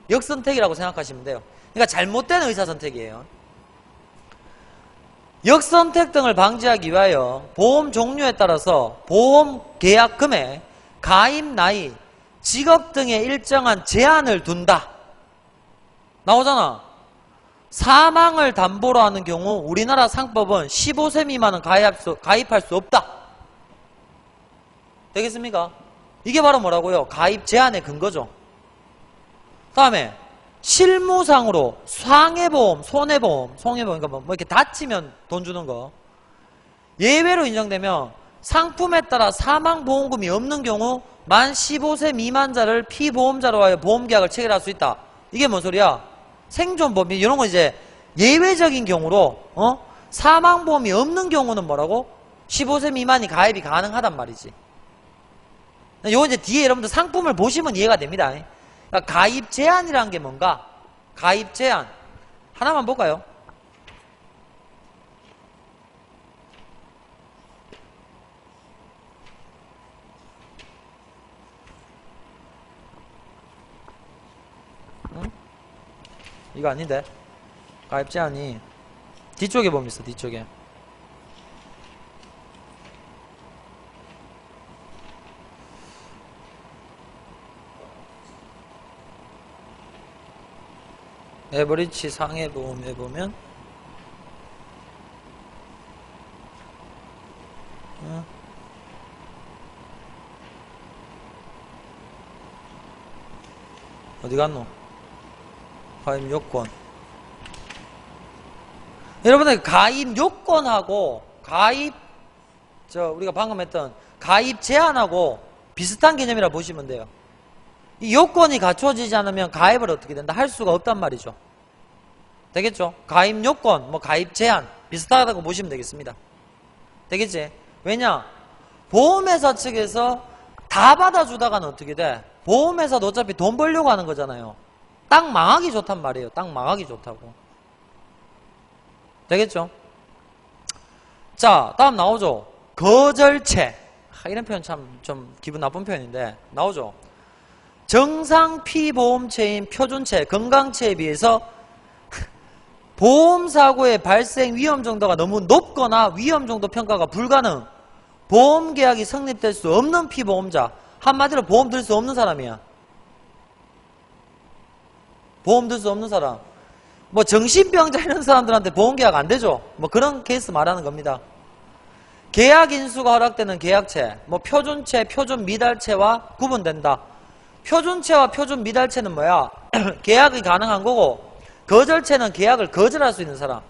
역선택이라고 생각하시면 돼요. 그러니까 잘못된 의사선택이에요. 역선택 등을 방지하기 위하여 보험 종류에 따라서 보험 계약 금액, 가입 나이, 직업 등에 일정한 제한을 둔다. 나오잖아. 사망을 담보로 하는 경우 우리나라 상법은 15세 미만은 가입할 수 없다. 되겠습니까? 이게 바로 뭐라고요? 가입 제한의 근거죠. 다음에 실무상으로 상해보험, 손해보험, 그러니까 뭐 이렇게 다치면 돈 주는 거 예외로 인정되면 상품에 따라 사망보험금이 없는 경우 만 15세 미만자를 피보험자로 하여 보험계약을 체결할 수 있다. 이게 뭔 소리야? 생존보험 이런 거 이제 예외적인 경우로 사망보험이 없는 경우는 뭐라고? 15세 미만이 가입이 가능하단 말이지. 요거 이제 뒤에 여러분들 상품을 보시면 이해가 됩니다. 그러니까 가입 제한이라는 게 뭔가? 가입 제한 하나만 볼까요? 응? 이거 아닌데? 가입 제한이 뒤쪽에 보면 있어. 뒤쪽에 에버리지 상해보험에 보면 어디 갔노? 가입 요건. 여러분들 가입 요건하고 우리가 방금 했던 가입 제한하고 비슷한 개념이라 보시면 돼요. 이 요건이 갖춰지지 않으면 가입을 어떻게 된다? 할 수가 없단 말이죠. 되겠죠? 가입 요건, 가입 제한 비슷하다고 보시면 되겠습니다. 되겠지? 왜냐? 보험회사 측에서 다 받아주다가는 어떻게 돼? 보험회사도 어차피 돈 벌려고 하는 거잖아요. 딱 망하기 좋단 말이에요. 딱 망하기 좋다고. 되겠죠? 자, 다음 나오죠? 거절체. 이런 표현 참 좀 기분 나쁜 표현인데 나오죠? 정상 피보험체인 표준체, 건강체에 비해서 보험사고의 발생 위험 정도가 너무 높거나 위험 정도 평가가 불가능, 보험계약이 성립될 수 없는 피보험자, 한마디로 보험 들 수 없는 사람이야. 보험 들 수 없는 사람. 정신병자 이런 사람들한테 보험계약 안 되죠. 그런 케이스 말하는 겁니다. 계약 인수가 허락되는 계약체, 표준체, 표준 미달체와 구분된다. 표준체와 표준 미달체는 뭐야? 계약이 가능한 거고, 거절체는 계약을 거절할 수 있는 사람.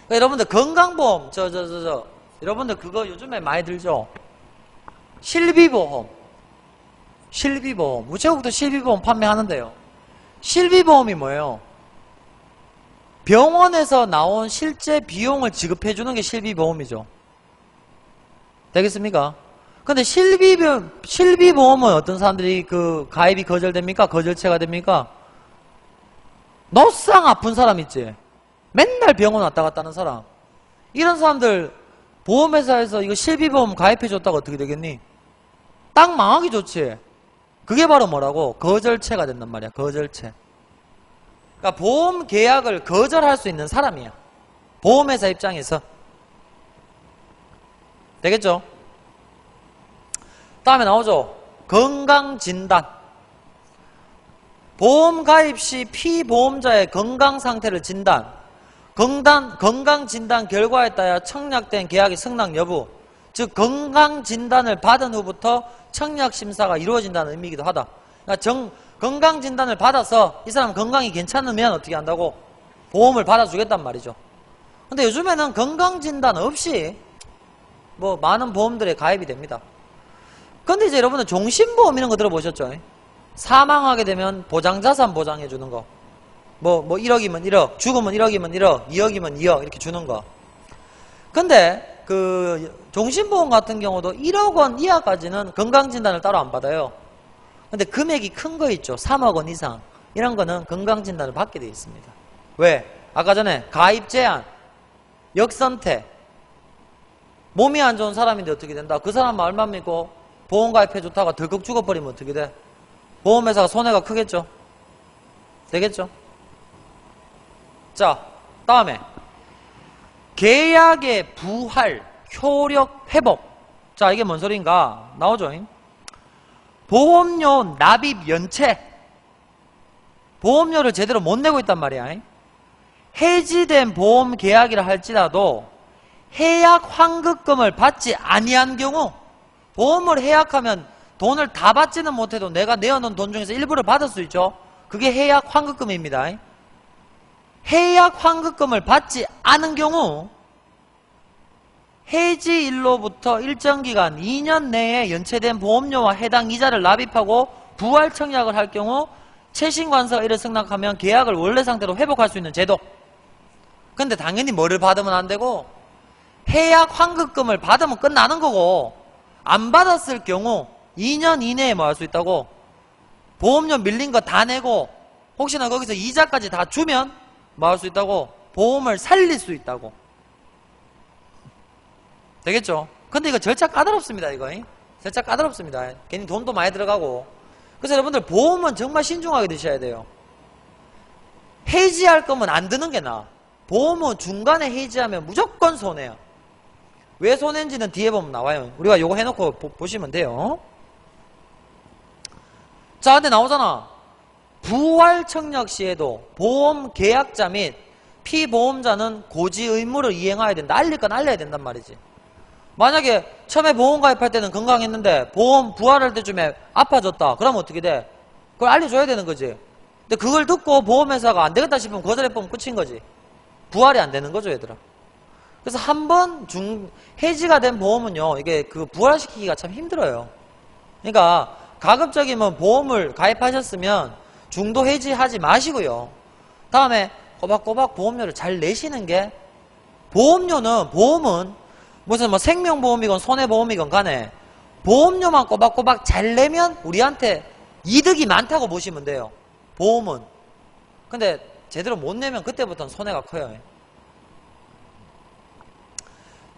그러니까 여러분들 건강보험, 여러분들 그거 요즘에 많이 들죠? 실비보험. 우체국도 실비보험 판매하는데요. 실비보험이 뭐예요? 병원에서 나온 실제 비용을 지급해주는 게 실비보험이죠. 되겠습니까? 근데 실비보험은 어떤 사람들이 가입이 거절됩니까? 거절체가 됩니까? 노상 아픈 사람 있지? 맨날 병원 왔다 갔다 하는 사람. 이런 사람들 보험회사에서 이거 실비보험 가입해줬다가 어떻게 되겠니? 딱 망하기 좋지. 그게 바로 뭐라고? 거절체가 된단 말이야. 거절체. 그러니까 보험 계약을 거절할 수 있는 사람이야. 보험회사 입장에서. 되겠죠? 다음에 나오죠. 건강진단. 보험 가입 시 피보험자의 건강 상태를 진단. 건강진단 결과에 따라 청약된 계약의 승낙 여부. 즉 건강진단을 받은 후부터 청약심사가 이루어진다는 의미이기도 하다. 그러니까 건강진단을 받아서 이 사람 건강이 괜찮으면 어떻게 한다고? 보험을 받아주겠단 말이죠. 근데 요즘에는 건강진단 없이 많은 보험들에 가입이 됩니다. 근데 이제 여러분들 종신보험 이런 거 들어보셨죠? 사망하게 되면 보장자산 보장해주는 거. 1억이면 1억, 죽으면 1억이면 1억, 2억이면 2억 이렇게 주는 거. 근데 종신보험 같은 경우도 1억 원 이하까지는 건강진단을 따로 안 받아요. 근데 금액이 큰 거 있죠. 3억 원 이상. 이런 거는 건강진단을 받게 되어 있습니다. 왜? 아까 전에 가입 제한, 역선택, 몸이 안 좋은 사람인데 어떻게 된다? 그 사람 말만 믿고 보험 가입해줬다가 덜컥 죽어버리면 어떻게 돼? 보험회사가 손해가 크겠죠? 되겠죠? 자, 다음에 계약의 부활, 효력 회복. 자, 이게 뭔 소린가? 나오죠? 보험료 납입 연체. 보험료를 제대로 못 내고 있단 말이야. 해지된 보험 계약이라 할지라도 해약 환급금을 받지 아니한 경우, 보험을 해약하면 돈을 다 받지는 못해도 내가 내어놓은 돈 중에서 일부를 받을 수 있죠. 그게 해약 환급금입니다. 해약 환급금을 받지 않은 경우 해지일로부터 일정 기간 2년 내에 연체된 보험료와 해당 이자를 납입하고 부활 청약을 할 경우 채신관서가 이를 승낙하면 계약을 원래 상태로 회복할 수 있는 제도. 근데 당연히 뭐를 받으면 안 되고, 해약 환급금을 받으면 끝나는 거고, 안 받았을 경우 2년 이내에 뭐 할 수 있다고? 보험료 밀린 거 다 내고 혹시나 거기서 이자까지 다 주면 뭐 할 수 있다고? 보험을 살릴 수 있다고. 되겠죠? 근데 이거 절차 까다롭습니다. 이거 절차 까다롭습니다. 괜히 돈도 많이 들어가고. 그래서 여러분들 보험은 정말 신중하게 드셔야 돼요. 해지할 거면 안 드는 게 나아. 보험은 중간에 해지하면 무조건 손해야. 왜 손해인지는 뒤에 보면 나와요. 우리가 요거 해놓고 보시면 돼요. 자, 근데 나오잖아. 부활 청약 시에도 보험 계약자 및 피보험자는 고지 의무를 이행해야 된다. 알릴 건 알려야 된단 말이지. 만약에 처음에 보험 가입할 때는 건강했는데 보험 부활할 때쯤에 아파졌다. 그러면 어떻게 돼? 그걸 알려줘야 되는 거지. 근데 그걸 듣고 보험회사가 안 되겠다 싶으면 거절해보면 끝인 거지. 부활이 안 되는 거죠, 얘들아. 그래서 한번 해지가 된 보험은요, 이게 그 부활시키기가 참 힘들어요. 그러니까 가급적이면 보험을 가입하셨으면 중도 해지하지 마시고요. 다음에 꼬박꼬박 보험료를 잘 내시는 게, 보험은 무슨 뭐 생명보험이건 손해보험이건 간에 보험료만 꼬박꼬박 잘 내면 우리한테 이득이 많다고 보시면 돼요. 보험은. 근데 제대로 못 내면 그때부터는 손해가 커요.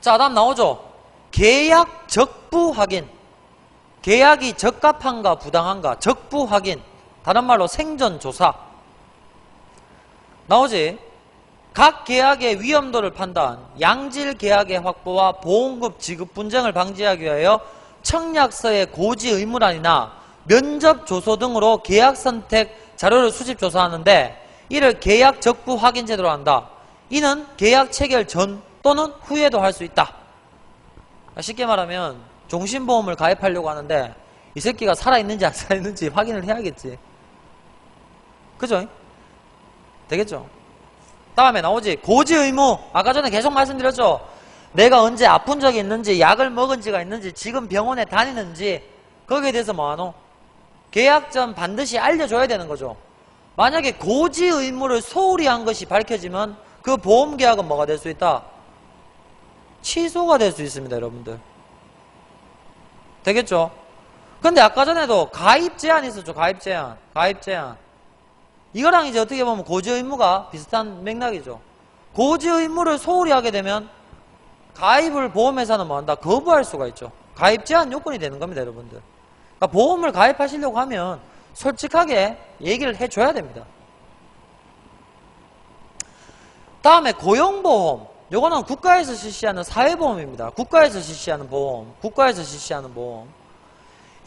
자, 다음 나오죠. 계약 적부 확인. 계약이 적합한가 부당한가 적부 확인. 다른 말로 생전조사. 나오지. 각 계약의 위험도를 판단, 양질 계약의 확보와 보험급 지급 분쟁을 방지하기 위하여 청약서의 고지 의무란이나 면접 조서 등으로 계약 선택 자료를 수집 조사하는데, 이를 계약 적부 확인 제도로 한다. 이는 계약 체결 전 또는 후에도 할 수 있다. 쉽게 말하면 종신보험을 가입하려고 하는데 이 새끼가 살아있는지 안 살아있는지 확인을 해야겠지. 그죠? 되겠죠? 다음에 나오지. 고지 의무. 아까 전에 계속 말씀드렸죠. 내가 언제 아픈 적이 있는지, 약을 먹은 지가 있는지, 지금 병원에 다니는지, 거기에 대해서 뭐하노? 계약 전 반드시 알려줘야 되는 거죠. 만약에 고지 의무를 소홀히 한 것이 밝혀지면 그 보험 계약은 뭐가 될 수 있다? 취소가 될 수 있습니다, 여러분들. 되겠죠? 근데 아까 전에도 가입 제한이 있었죠. 가입 제한. 이거랑 이제 어떻게 보면 고지 의무가 비슷한 맥락이죠. 고지 의무를 소홀히 하게 되면 가입을 보험회사는 뭐 한다? 거부할 수가 있죠. 가입 제한 요건이 되는 겁니다, 여러분들. 그러니까 보험을 가입하시려고 하면 솔직하게 얘기를 해줘야 됩니다. 다음에 고용보험. 요거는 국가에서 실시하는 사회보험입니다. 국가에서 실시하는 보험.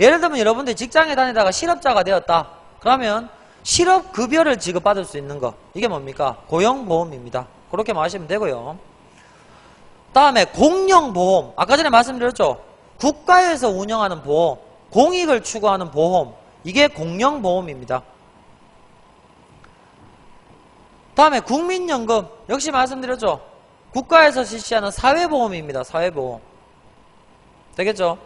예를 들면 여러분들이 직장에 다니다가 실업자가 되었다. 그러면 실업급여를 지급받을 수 있는 거. 이게 뭡니까? 고용보험입니다. 그렇게 마시면 되고요. 다음에 공영보험. 아까 전에 말씀드렸죠. 국가에서 운영하는 보험. 공익을 추구하는 보험. 이게 공영보험입니다. 다음에 국민연금. 역시 말씀드렸죠. 국가에서 실시하는 사회보험입니다. 사회보험. 되겠죠?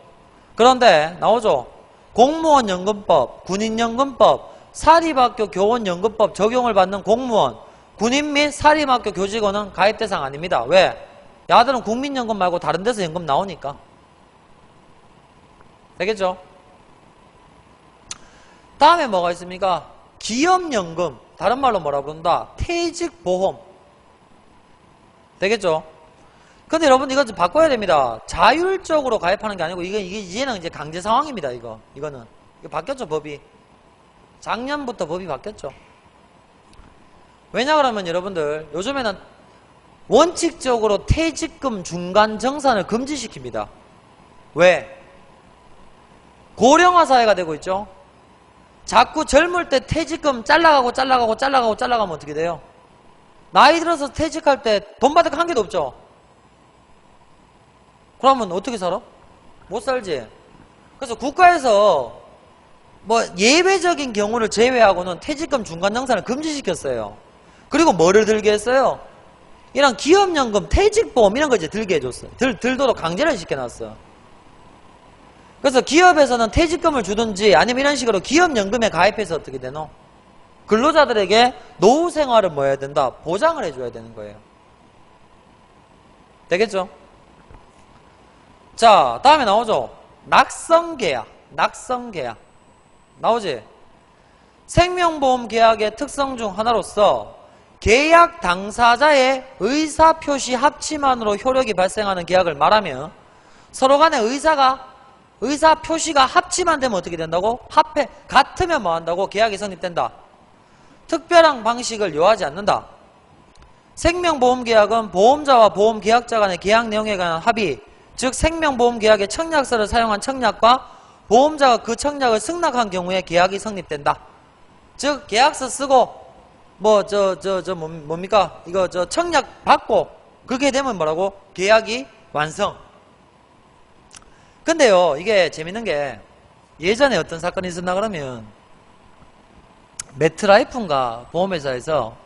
그런데 나오죠. 공무원연금법, 군인연금법, 사립학교 교원연금법 적용을 받는 공무원, 군인 및 사립학교 교직원은 가입 대상 아닙니다. 왜? 야들은 국민연금 말고 다른 데서 연금 나오니까. 되겠죠? 다음에 뭐가 있습니까? 기업연금. 다른 말로 뭐라 부른다? 퇴직보험. 되겠죠? 근데 여러분 이거 좀 바꿔야 됩니다. 자율적으로 가입하는 게 아니고 이게 이제는 이제 강제 상황입니다. 이거는 이거 바뀌었죠 법이. 작년부터 법이 바뀌었죠. 왜냐 그러면 여러분들 요즘에는 원칙적으로 퇴직금 중간 정산을 금지시킵니다. 왜? 고령화 사회가 되고 있죠. 자꾸 젊을 때 퇴직금 잘라가면 어떻게 돼요? 나이 들어서 퇴직할 때 돈 받을 거 한 개도 없죠. 그러면 어떻게 살아? 못 살지. 그래서 국가에서 뭐 예외적인 경우를 제외하고는 퇴직금 중간 정산을 금지시켰어요. 그리고 뭐를 들게 했어요? 이런 기업연금, 퇴직보험 이런 거 이제 들게 해줬어. 들도록 강제를 시켜놨어. 그래서 기업에서는 퇴직금을 주든지 아니면 이런 식으로 기업연금에 가입해서 어떻게 되노? 근로자들에게 노후 생활을 뭐 해야 된다? 보장을 해줘야 되는 거예요. 되겠죠? 자, 다음에 나오죠. 낙성계약. 낙성계약. 나오지? 생명보험 계약의 특성 중 하나로서 계약 당사자의 의사표시 합치만으로 효력이 발생하는 계약을 말하며 서로 간의 의사표시가 합치만 되면 어떻게 된다고? 같으면 뭐 한다고? 계약이 성립된다. 특별한 방식을 요하지 않는다. 생명보험계약은 보험자와 보험계약자 간의 계약 내용에 관한 합의, 즉 생명보험계약의 청약서를 사용한 청약과 보험자가 그 청약을 승낙한 경우에 계약이 성립된다. 즉 계약서 쓰고 뭡니까? 이거 청약 받고 그게 되면 뭐라고? 계약이 완성. 근데요 이게 재밌는 게 예전에 어떤 사건이 있었나 그러면 메트라이프인가 보험회사에서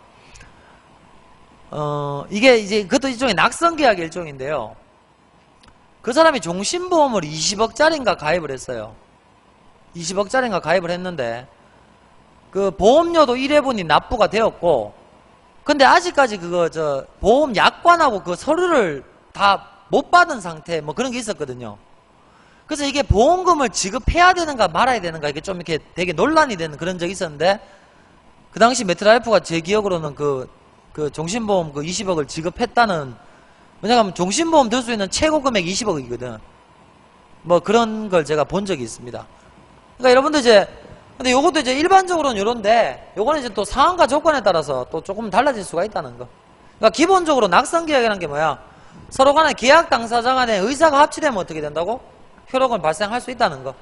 이게 이제 그것도 일종의 낙성계약의 일종인데요. 그 사람이 종신보험을 20억짜리인가 가입을 했어요. 20억짜리인가 가입을 했는데 그 보험료도 1회분이 납부가 되었고 근데 아직까지 그거 보험 약관하고 그 서류를 다 못 받은 상태 뭐 그런 게 있었거든요. 그래서 이게 보험금을 지급해야 되는가 말아야 되는가 이게 좀 이렇게 되게 논란이 되는 그런 적이 있었는데 그 당시 메트라이프가 제 기억으로는 그 종신보험 그 20억을 지급했다는 왜냐하면 종신보험 들 수 있는 최고 금액 20억이거든. 뭐 그런 걸 제가 본 적이 있습니다. 그러니까 여러분들 근데 요것도 이제 일반적으로는 요런데 요거는 이제 또 상황과 조건에 따라서 또 조금 달라질 수가 있다는 거. 그러니까 기본적으로 낙성계약이라는 게 뭐야? 서로 간에 계약 당사자 간에 의사가 합치되면 어떻게 된다고? 효력은 발생할 수 있다는 거.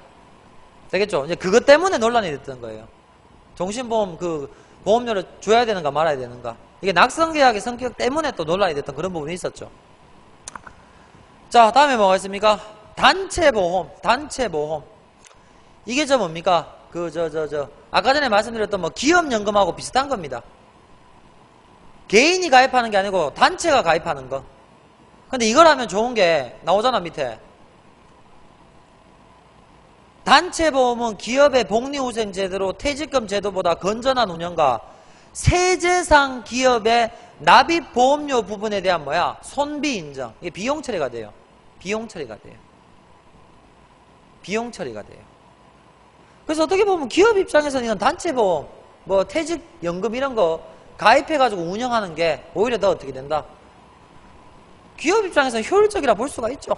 되겠죠? 이제 그것 때문에 논란이 됐던 거예요. 종신보험 그 보험료를 줘야 되는가 말아야 되는가. 이게 낙성계약의 성격 때문에 또 논란이 됐던 그런 부분이 있었죠. 자, 다음에 뭐가 있습니까? 단체보험. 이게 뭡니까? 아까 전에 말씀드렸던 뭐 기업연금하고 비슷한 겁니다. 개인이 가입하는 게 아니고 단체가 가입하는 거. 근데 이걸 하면 좋은 게 나오잖아, 밑에. 단체보험은 기업의 복리후생 제도로 퇴직금 제도보다 건전한 운영과 세제상 기업의 납입 보험료 부분에 대한 손비 인정. 이게 비용 처리가 돼요. 비용 처리가 돼요. 그래서 어떻게 보면 기업 입장에서는 이건 단체보험, 뭐 퇴직연금 이런 거 가입해가지고 운영하는 게 오히려 더 어떻게 된다? 기업 입장에서는 효율적이라 볼 수가 있죠.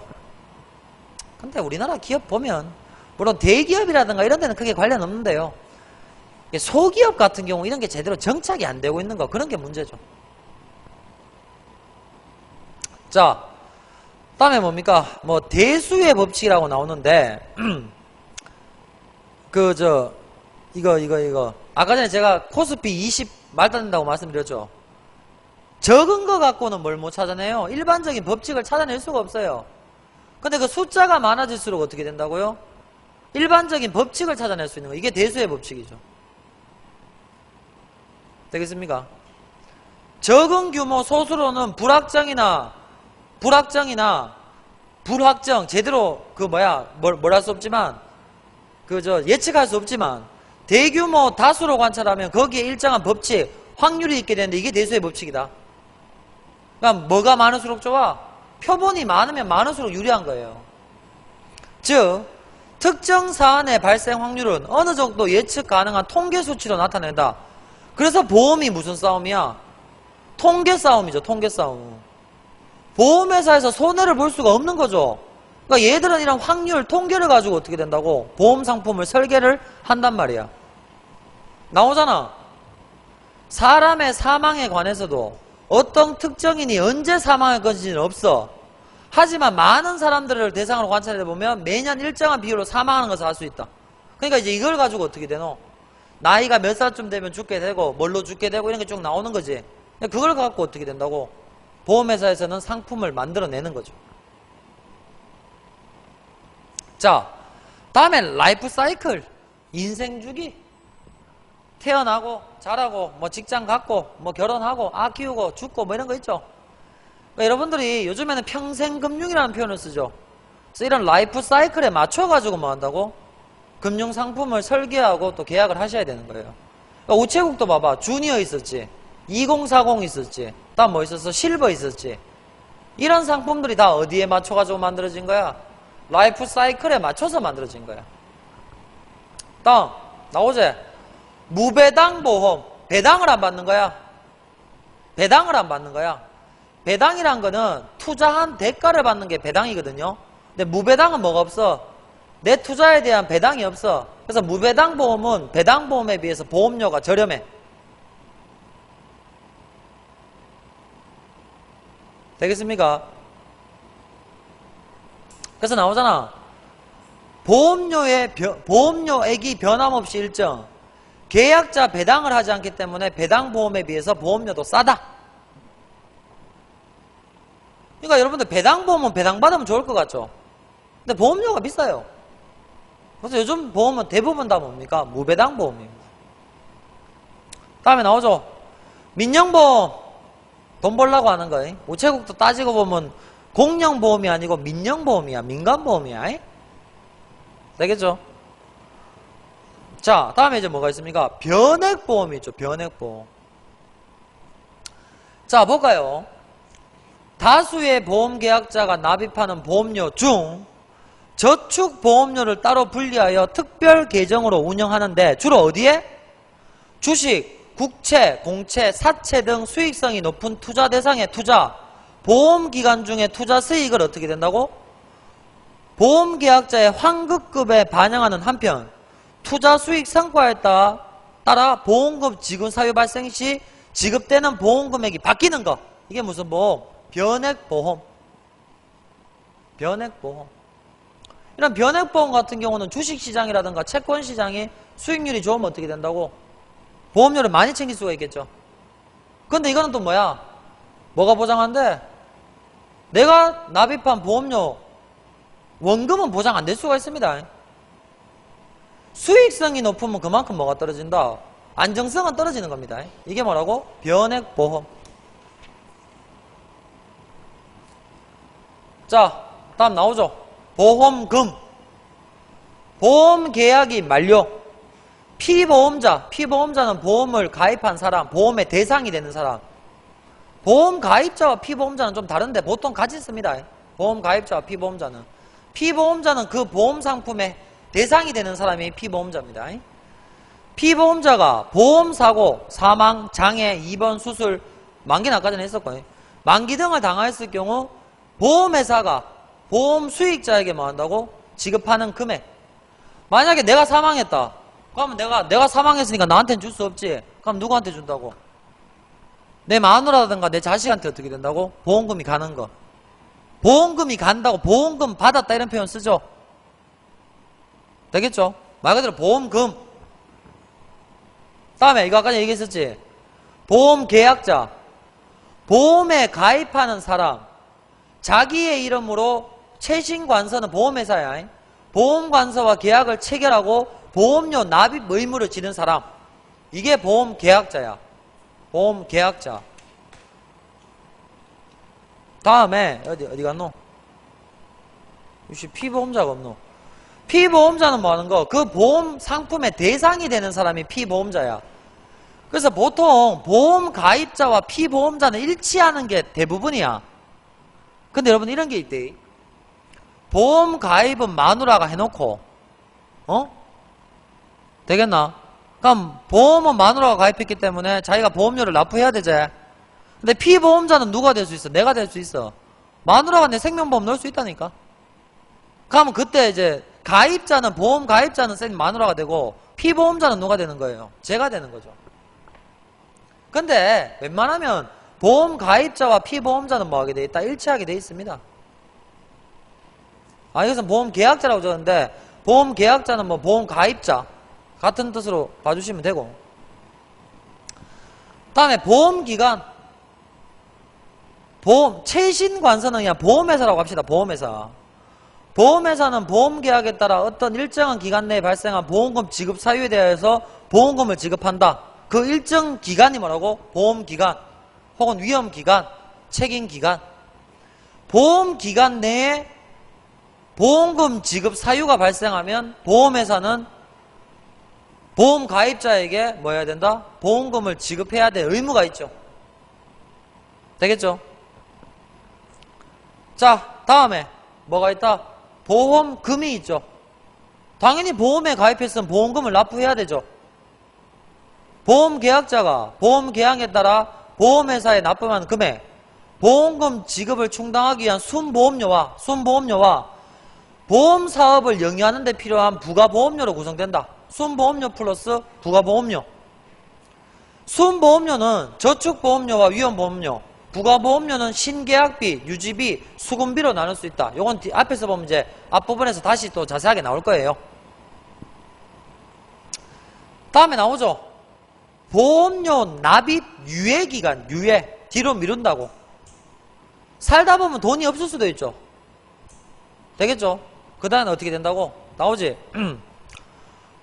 근데 우리나라 기업 보면 물론 대기업이라든가 이런 데는 크게 관련 없는데요. 소기업 같은 경우 이런 게 제대로 정착이 안 되고 있는 거 그런 게 문제죠. 자, 다음에 뭡니까? 뭐 대수의 법칙이라고 나오는데 이거 아까 전에 제가 코스피 20 말도 안 된다고 말씀드렸죠. 적은 거 갖고는 뭘 못 찾아내요? 일반적인 법칙을 찾아낼 수가 없어요. 근데 그 숫자가 많아질수록 어떻게 된다고요? 일반적인 법칙을 찾아낼 수 있는 거. 이게 대수의 법칙이죠. 되겠습니까? 적은 규모 소수로는 불확정이나 불확정 제대로 뭘 할 수 없지만 예측할 수 없지만 대규모 다수로 관찰하면 거기에 일정한 법칙 확률이 있게 되는데 이게 대수의 법칙이다. 그러니까 뭐가 많을수록 좋아? 표본이 많으면 많을수록 유리한 거예요. 즉 특정 사안의 발생 확률은 어느 정도 예측 가능한 통계 수치로 나타낸다. 그래서 보험이 무슨 싸움이야? 통계 싸움이죠. 통계 싸움. 보험회사에서 손해를 볼 수가 없는 거죠. 그러니까 얘들은 이런 확률, 통계를 가지고 어떻게 된다고? 보험 상품을 설계를 한단 말이야. 나오잖아. 사람의 사망에 관해서도 어떤 특정인이 언제 사망할 것인지는 없어. 하지만 많은 사람들을 대상으로 관찰해 보면 매년 일정한 비율로 사망하는 것을 알 수 있다. 그러니까 이제 이걸 가지고 어떻게 되노? 나이가 몇 살쯤 되면 죽게 되고 뭘로 죽게 되고 이런 게 쭉 나오는 거지. 그걸 갖고 어떻게 된다고? 보험회사에서는 상품을 만들어내는 거죠. 자, 다음에 라이프 사이클, 인생 주기. 태어나고 자라고 뭐 직장 갖고 뭐 결혼하고 아 키우고 죽고 뭐 이런 거 있죠. 그러니까 여러분들이 요즘에는 평생금융이라는 표현을 쓰죠. 그래서 이런 라이프 사이클에 맞춰가지고 뭐 한다고? 금융상품을 설계하고 또 계약을 하셔야 되는 거예요. 그러니까 우체국도 봐봐. 주니어 있었지, 2040 있었지, 다음 뭐 있었어? 실버 있었지. 이런 상품들이 다 어디에 맞춰가지고 만들어진 거야? 라이프 사이클에 맞춰서 만들어진 거야. 다음 나오지? 무배당 보험. 배당을 안 받는 거야. 배당을 안 받는 거야. 배당이란 거는 투자한 대가를 받는 게 배당이거든요. 근데 무배당은 뭐가 없어? 내 투자에 대한 배당이 없어. 그래서 무배당 보험은 배당 보험에 비해서 보험료가 저렴해. 되겠습니까? 그래서 나오잖아. 보험료액이 변함없이 일정. 계약자 배당을 하지 않기 때문에 배당 보험에 비해서 보험료도 싸다. 그러니까 여러분들 배당 보험은 배당 받으면 좋을 것 같죠? 근데 보험료가 비싸요. 그래서 요즘 보험은 대부분 다 뭡니까? 무배당 보험입니다. 다음에 나오죠. 민영보험. 돈 벌라고 하는 거. 우체국도 따지고 보면 공영보험이 아니고 민영보험이야. 민간보험이야. 되겠죠? 자, 다음에 이제 뭐가 있습니까? 변액보험이 있죠. 변액보험. 자, 볼까요? 다수의 보험계약자가 납입하는 보험료 중 저축보험료를 따로 분리하여 특별 계정으로 운영하는데 주로 어디에? 주식, 국채, 공채, 사채 등 수익성이 높은 투자 대상의 투자, 보험기간 중에 투자 수익을 어떻게 된다고? 보험계약자의 환급급에 반영하는 한편 투자 수익 성과에 따라 보험금 지급 사유 발생 시 지급되는 보험금액이 바뀌는 거. 이게 무슨 보험? 변액보험. 변액보험. 이런 변액보험 같은 경우는 주식시장이라든가 채권시장이 수익률이 좋으면 어떻게 된다고? 보험료를 많이 챙길 수가 있겠죠. 근데 이거는 또 뭐야? 뭐가 보장한데? 내가 납입한 보험료 원금은 보장 안 될 수가 있습니다. 수익성이 높으면 그만큼 뭐가 떨어진다? 안정성은 떨어지는 겁니다. 이게 뭐라고? 변액보험. 자, 다음 나오죠. 보험금. 보험계약이 만료. 피보험자는 보험을 가입한 사람, 보험의 대상이 되는 사람. 보험가입자와 피보험자는 좀 다른데 보통 같이 씁니다. 보험가입자와 피보험자는 그 보험상품의 대상이 되는 사람이 피보험자입니다. 피보험자가 보험사고, 사망, 장애, 입원, 수술, 만기는 아까 전에 했었거든요. 만기 등을 당하였을 경우 보험회사가 보험 수익자에게 뭐 한다고? 지급하는 금액. 만약에 내가 사망했다. 그러면 내가 사망했으니까 나한테는 줄 수 없지. 그럼 누구한테 준다고? 내 마누라든가 내 자식한테 어떻게 된다고? 보험금이 가는 거. 보험금이 간다고 보험금 받았다 이런 표현 쓰죠. 되겠죠? 말 그대로 보험금. 다음에 이거 아까 얘기했었지. 보험계약자. 보험에 가입하는 사람. 자기의 이름으로 최신관서는 보험회사야. 보험관서와 계약을 체결하고 보험료 납입 의무를 지는 사람. 이게 보험계약자야. 보험계약자. 다음에 어디 갔노? 역시 피보험자가 없노. 피보험자는 뭐 하는 거? 그 보험 상품의 대상이 되는 사람이 피보험자야. 그래서 보통 보험 가입자와 피보험자는 일치하는 게 대부분이야. 근데 여러분 이런 게 있대. 보험 가입은 마누라가 해놓고 되겠나? 그럼 보험은 마누라가 가입했기 때문에 자기가 보험료를 납부해야 되지. 근데 피보험자는 누가 될 수 있어? 내가 될 수 있어. 마누라가 내 생명보험 넣을 수 있다니까. 그러면 그때 이제 가입자는, 보험 가입자는 생 마누라가 되고 피보험자는 누가 되는 거예요? 제가 되는 거죠. 근데 웬만하면 보험 가입자와 피보험자는 뭐하게 돼 있다? 일치하게 돼 있습니다. 여기서 보험 계약자라고 적었는데 보험 계약자는 뭐 보험 가입자 같은 뜻으로 봐주시면 되고, 다음에 보험기간, 최신 관서는 그냥 보험회사라고 합시다. 보험회사. 보험회사는 보험계약에 따라 어떤 일정한 기간 내에 발생한 보험금 지급 사유에 대해서 보험금을 지급한다. 그 일정 기간이 뭐라고? 보험기간 혹은 위험기간, 책임기간. 보험기간 내에 보험금 지급 사유가 발생하면 보험회사는 보험 가입자에게 뭐 해야 된다? 보험금을 지급해야 될 의무가 있죠. 되겠죠? 자, 다음에 뭐가 있다? 보험금이 있죠. 당연히 보험에 가입했으면 보험금을 납부해야 되죠. 보험계약자가 보험계약에 따라 보험회사에 납부한 금액, 보험금 지급을 충당하기 위한 순보험료와 보험사업을 영위하는 데 필요한 부가보험료로 구성된다. 순보험료 플러스 부가보험료. 순보험료는 저축보험료와 위험보험료, 부가보험료는 신계약비, 유지비, 수금비로 나눌 수 있다. 요건 앞에서 보면 이제 앞부분에서 다시 또 자세하게 나올 거예요. 다음에 나오죠. 보험료 납입 유예기간, 유예. 뒤로 미룬다고. 살다 보면 돈이 없을 수도 있죠. 되겠죠? 그 다음에 어떻게 된다고? 나오지?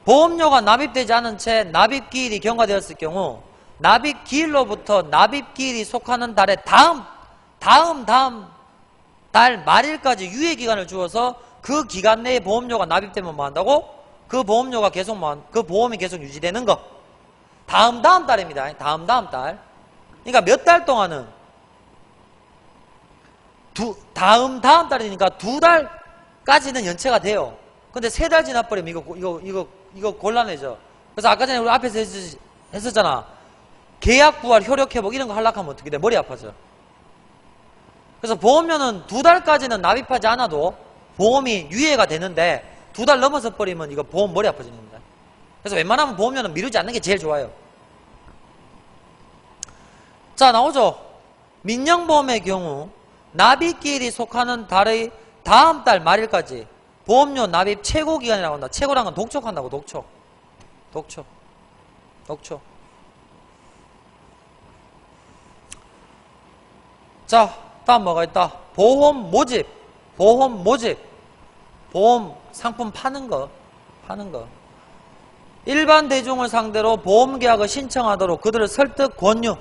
보험료가 납입되지 않은 채 납입기일이 경과되었을 경우 납입기일로부터 납입기일이 속하는 달의 다음 달 말일까지 유예기간을 주어서 그 기간 내에 보험료가 납입되면 뭐 한다고? 그 보험료가 계속 그 보험이 계속 유지되는 거. 다음 달입니다. 다음 달. 그러니까 몇 달 동안은 다음 달이니까 2달까지는 연체가 돼요. 근데 3달 지나버리면 이거 곤란해져. 그래서 아까 전에 우리 앞에서 했었잖아. 계약 부활, 효력 회복 이런 거 하려고 하면 어떻게 돼? 머리 아파져. 그래서 보험료는 2달까지는 납입하지 않아도 보험이 유예가 되는데 2달 넘어서 버리면 이거 보험 머리 아파지는 겁니다. 그래서 웬만하면 보험료는 미루지 않는 게 제일 좋아요. 자, 나오죠. 민영보험의 경우 납입기일이 속하는 달의 다음 달 말일까지 보험료 납입 최고기간이라고 한다. 최고란 건 독촉한다고. 독촉. 자, 다음 뭐가 있다? 보험 모집. 보험 상품 파는 거. 일반 대중을 상대로 보험계약을 신청하도록 그들을 설득, 권유.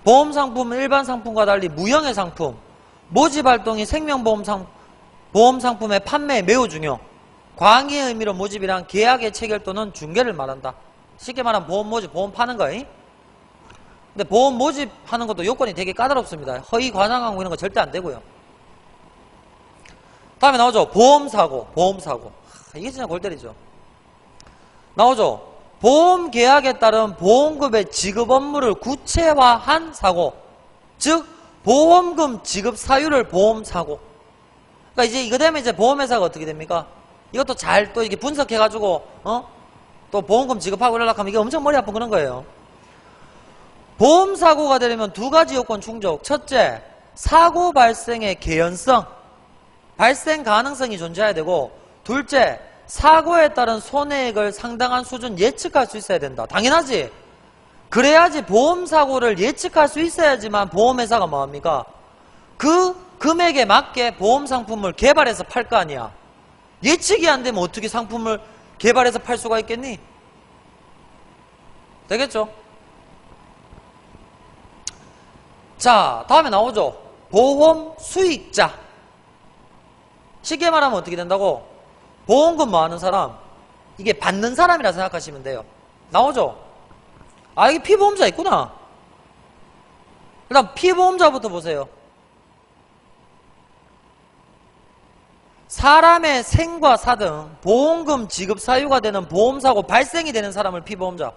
보험상품은 일반 상품과 달리 무형의 상품, 모집활동이 생명보험 상품의 판매에 매우 중요. 광의의 의미로 모집이란 계약의 체결 또는 중개를 말한다. 쉽게 말하면 보험 모집, 보험 파는 거잉. 근데 보험 모집하는 것도 요건이 되게 까다롭습니다. 허위 과장하고 이런 거 절대 안 되고요. 다음에 나오죠. 보험사고. 이게 진짜 골 때리죠. 나오죠. 보험 계약에 따른 보험금의 지급 업무를 구체화한 사고. 즉, 보험금 지급 사유를 보험사고. 그러니까 이제 이거 되면 이제 보험회사가 어떻게 됩니까? 이것도 잘 또 이렇게 분석해가지고, 또 보험금 지급하고 이러려고 하면 이게 엄청 머리 아픈 그런 거예요. 보험사고가 되려면 2가지 요건 충족. 첫째, 사고 발생의 개연성, 발생 가능성이 존재해야 되고, 둘째, 사고에 따른 손해액을 상당한 수준 예측할 수 있어야 된다. 당연하지. 그래야지 보험사고를 예측할 수 있어야지만 보험회사가 뭐합니까? 그 금액에 맞게 보험상품을 개발해서 팔 거 아니야. 예측이 안 되면 어떻게 상품을 개발해서 팔 수가 있겠니? 되겠죠? 자, 다음에 나오죠. 보험 수익자. 쉽게 말하면 어떻게 된다고? 보험금 뭐 하는 사람, 이게 받는 사람이라 생각하시면 돼요. 나오죠? 이게 피보험자 있구나. 일단 피보험자부터 보세요. 사람의 생과 사 등 보험금 지급 사유가 되는 보험사고 발생이 되는 사람을 피보험자.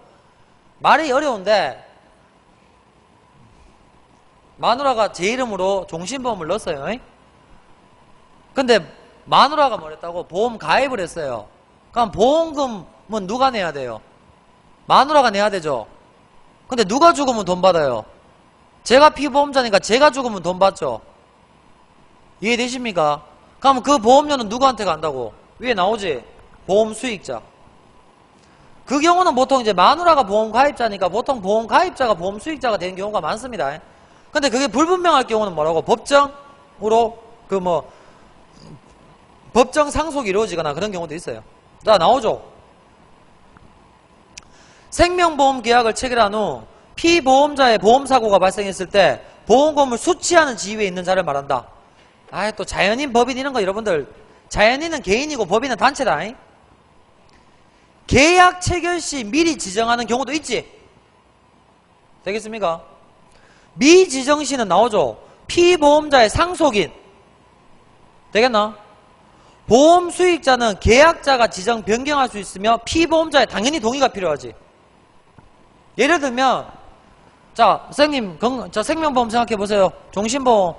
말이 어려운데 마누라가 제 이름으로 종신보험을 넣었어요. 근데 마누라가 뭐랬다고? 보험 가입을 했어요. 그럼 보험금은 누가 내야 돼요? 마누라가 내야 되죠. 근데 누가 죽으면 돈 받아요? 제가 피보험자니까 제가 죽으면 돈 받죠. 이해되십니까? 그럼 그 보험료는 누구한테 간다고? 위에 나오지? 보험 수익자. 그 경우는 보통 이제 마누라가 보험 가입자니까 보통 보험 가입자가 보험 수익자가 되는 경우가 많습니다. 근데 그게 불분명할 경우는 뭐라고? 법정으로 법정 상속이 이루어지거나 그런 경우도 있어요. 자, 나오죠? 생명보험 계약을 체결한 후 피보험자의 보험사고가 발생했을 때 보험금을 수취하는 지위에 있는 자를 말한다. 또 자연인, 법인 이런 거 여러분들, 자연인은 개인이고 법인은 단체다. 계약 체결 시 미리 지정하는 경우도 있지. 되겠습니까? 미지정 시는 나오죠. 피보험자의 상속인. 되겠나? 보험 수익자는 계약자가 지정 변경할 수 있으며 피보험자의 당연히 동의가 필요하지. 예를 들면 자, 선생님 저 생명보험 생각해보세요. 종신보험.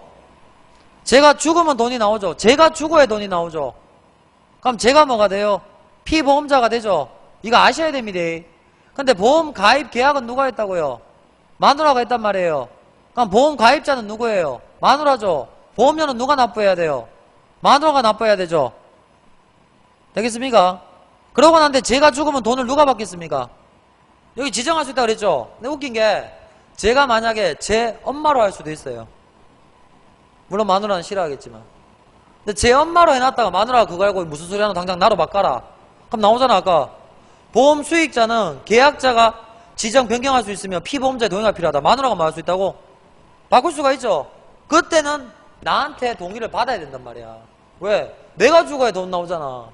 제가 죽으면 돈이 나오죠. 제가 죽어야 돈이 나오죠. 그럼 제가 뭐가 돼요? 피보험자가 되죠. 이거 아셔야 됩니다. 근데 보험 가입 계약은 누가 했다고요? 마누라가 했단 말이에요. 그럼 보험 가입자는 누구예요? 마누라죠. 보험료는 누가 납부해야 돼요? 마누라가 납부해야 되죠. 되겠습니까? 그러고 난데 제가 죽으면 돈을 누가 받겠습니까? 여기 지정할 수 있다고 그랬죠. 근데 웃긴 게 제가 만약에 제 엄마로 할 수도 있어요. 물론 마누라는 싫어하겠지만. 근데 제 엄마로 해놨다가 마누라가 그거 알고 무슨 소리 하노 당장 나로 바꿔라. 그럼 나오잖아. 아까 보험 수익자는 계약자가 지정 변경할 수 있으며 피보험자의 동의가 필요하다. 마누라가 뭐 할 수 있다고? 바꿀 수가 있죠. 그때는 나한테 동의를 받아야 된단 말이야. 왜? 내가 죽어야 돈 나오잖아.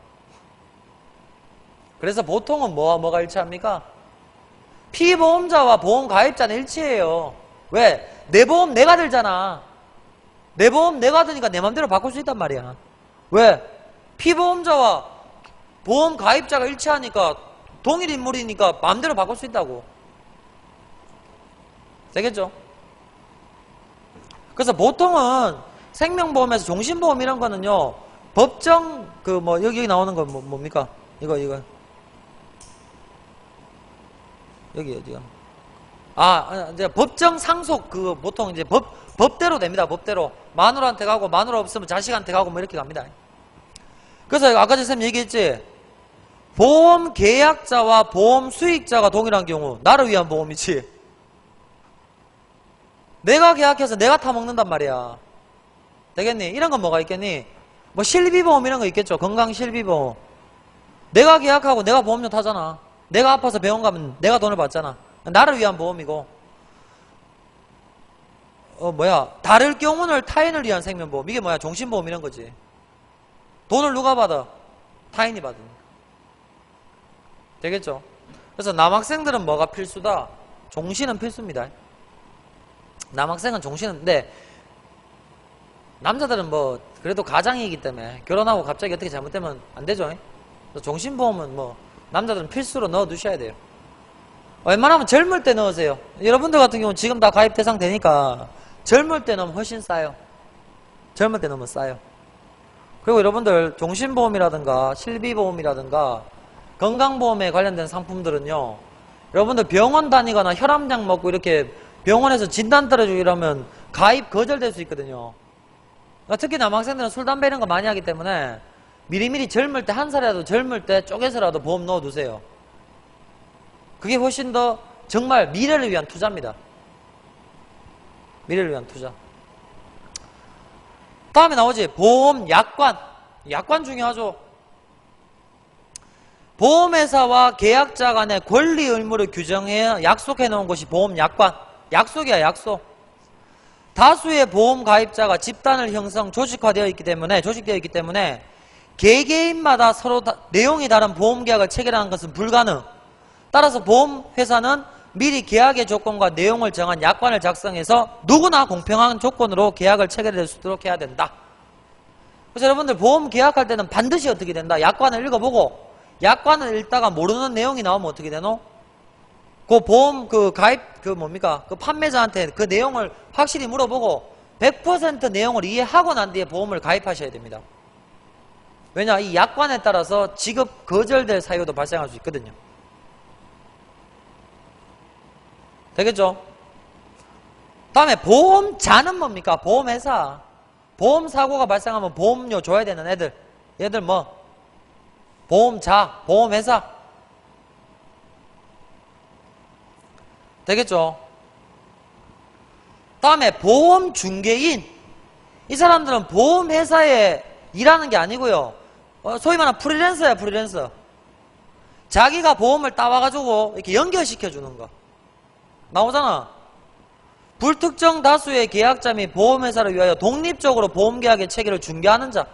그래서 보통은 뭐가 일치합니까? 피보험자와 보험 가입자는 일치해요. 왜? 내 보험 내가 들잖아. 내 보험 내가 드니까 내 맘대로 바꿀 수 있단 말이야. 왜? 피보험자와 보험 가입자가 일치하니까 동일 인물이니까 마음대로 바꿀 수 있다고. 되겠죠? 그래서 보통은 생명보험에서 종신보험 이런 거는요, 법정 여기 나오는 거 뭡니까? 이거 여기 어디가? 이제 법정 상속 보통 이제 법대로 됩니다. 법대로 마누라한테 가고 마누라 없으면 자식한테 가고 뭐 이렇게 갑니다. 그래서 아까 선생님 얘기했지. 보험 계약자와 보험 수익자가 동일한 경우 나를 위한 보험이지. 내가 계약해서 내가 타먹는단 말이야. 되겠니? 이런 건 뭐가 있겠니? 뭐 실비보험 이런 거 있겠죠. 건강실비보험. 내가 계약하고 내가 보험료 타잖아. 내가 아파서 병원 가면 내가 돈을 받잖아. 나를 위한 보험이고, 다를 경우는 타인을 위한 생명보험. 이게 뭐야? 종신보험 이런 거지. 돈을 누가 받아? 타인이 받으니까. 되겠죠? 그래서 남학생들은 뭐가 필수다? 종신은 필수입니다. 남학생은 종신인데, 남자들은 그래도 가장이기 때문에 결혼하고 갑자기 어떻게 잘못되면 안 되죠. 그래서 종신보험은 남자들은 필수로 넣어 두셔야 돼요. 웬만하면 젊을 때 넣으세요. 여러분들 같은 경우는 지금 다 가입 대상 되니까 젊을 때 넣으면 훨씬 싸요. 젊을 때 넣으면 싸요. 그리고 여러분들 종신보험이라든가 실비보험이라든가 건강보험에 관련된 상품들은요, 여러분들 병원 다니거나 혈압약 먹고 이렇게 병원에서 진단 떨어지고 이러면 가입 거절될 수 있거든요. 그러니까 특히 남학생들은 술, 담배 이런 거 많이 하기 때문에 미리미리 젊을 때, 한 살이라도 젊을 때 쪼개서라도 보험 넣어두세요. 그게 훨씬 더 정말 미래를 위한 투자입니다. 미래를 위한 투자. 다음에 나오지. 보험 약관. 약관 중요하죠. 보험회사와 계약자 간의 권리 의무를 규정해 약속해 놓은 것이 보험 약관. 약속이야, 약속. 다수의 보험 가입자가 집단을 형성, 조직되어 있기 때문에 개개인마다 서로 내용이 다른 보험 계약을 체결하는 것은 불가능. 따라서 보험회사는 미리 계약의 조건과 내용을 정한 약관을 작성해서 누구나 공평한 조건으로 계약을 체결할 수 있도록 해야 된다. 그래서 여러분들 보험 계약할 때는 반드시 어떻게 된다? 약관을 읽어보고, 약관을 읽다가 모르는 내용이 나오면 어떻게 되노? 그 보험 그 가입 그 뭡니까? 그 판매자한테 그 내용을 확실히 물어보고 100% 내용을 이해하고 난 뒤에 보험을 가입하셔야 됩니다. 왜냐? 이 약관에 따라서 지급 거절될 사유도 발생할 수 있거든요. 되겠죠? 다음에 보험자는 뭡니까? 보험회사. 보험사고가 발생하면 보험료 줘야 되는 애들. 얘들 뭐? 보험자, 보험회사. 되겠죠? 다음에 보험중개인. 이 사람들은 보험회사에 일하는 게 아니고요. 소위 말하는 프리랜서야, 프리랜서. 자기가 보험을 따와가지고 이렇게 연결시켜주는 거. 나오잖아. 불특정 다수의 계약자 및 보험회사를 위하여 독립적으로 보험계약의 체계를 중개하는 자.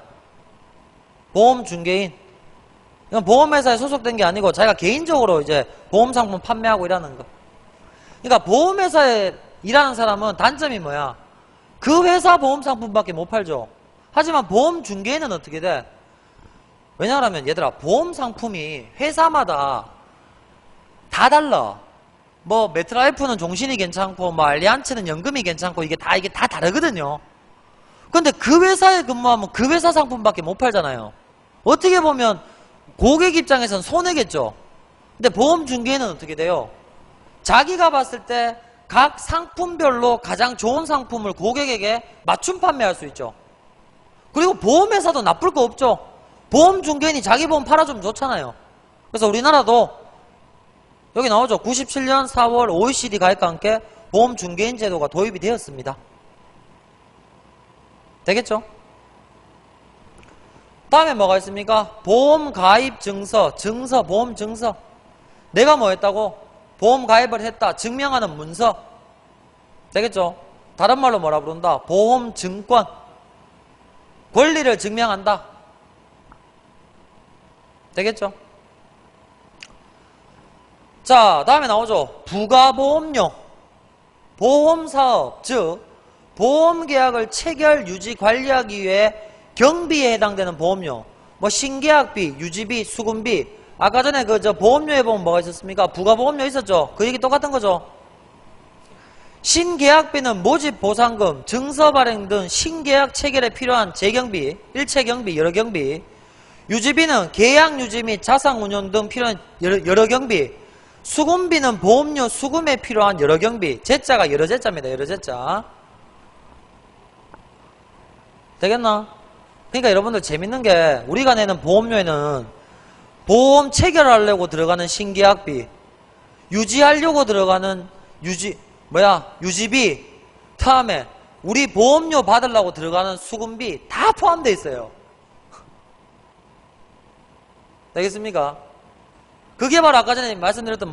보험중개인. 이건 보험회사에 소속된 게 아니고 자기가 개인적으로 이제 보험상품 판매하고 일하는 거. 그러니까 보험회사에 일하는 사람은 단점이 뭐야? 그 회사 보험상품밖에 못 팔죠. 하지만 보험중개인은 어떻게 돼? 왜냐하면 얘들아, 보험상품이 회사마다 다 달라. 뭐 메트라이프는 종신이 괜찮고 뭐 알리안츠는 연금이 괜찮고 이게 다 다르거든요. 근데 그 회사에 근무하면 그 회사 상품밖에 못 팔잖아요. 어떻게 보면 고객 입장에선 손해겠죠. 근데 보험중개인은 어떻게 돼요? 자기가 봤을 때 각 상품별로 가장 좋은 상품을 고객에게 맞춤 판매할 수 있죠. 그리고 보험회사도 나쁠 거 없죠. 보험중개인이 자기 보험 팔아주면 좋잖아요. 그래서 우리나라도 여기 나오죠. 97년 4월 OECD 가입과 함께 보험중개인 제도가 도입이 되었습니다. 되겠죠? 다음에 뭐가 있습니까? 보험가입증서, 보험증서. 내가 뭐 했다고? 보험가입을 했다. 증명하는 문서. 되겠죠? 다른 말로 뭐라 부른다? 보험증권. 권리를 증명한다. 되겠죠? 자, 다음에 나오죠. 부가보험료. 보험사업, 즉 보험계약을 체결, 유지, 관리하기 위해 경비에 해당되는 보험료. 뭐 신계약비, 유지비, 수금비. 아까 전에 보험료에 보면 뭐가 있었습니까? 부가보험료 있었죠? 그 얘기 똑같은 거죠. 신계약비는 모집 보상금, 증서 발행 등 신계약 체결에 필요한 재경비, 일체 경비, 여러 경비. 유지비는 계약 유지 및 자산 운용 등 필요한 여러 경비. 수금비는 보험료 수금에 필요한 여러 경비. 제자가 여러 제자입니다. 여러 제자. 되겠나? 그러니까 여러분들 재밌는 게 우리가 내는 보험료에는 보험 체결하려고 들어가는 신계약비, 유지하려고 들어가는 유지비, 다음에 우리 보험료 받으려고 들어가는 수금비 다 포함되어 있어요. 되겠습니까? 그게 바로 아까 전에 말씀드렸던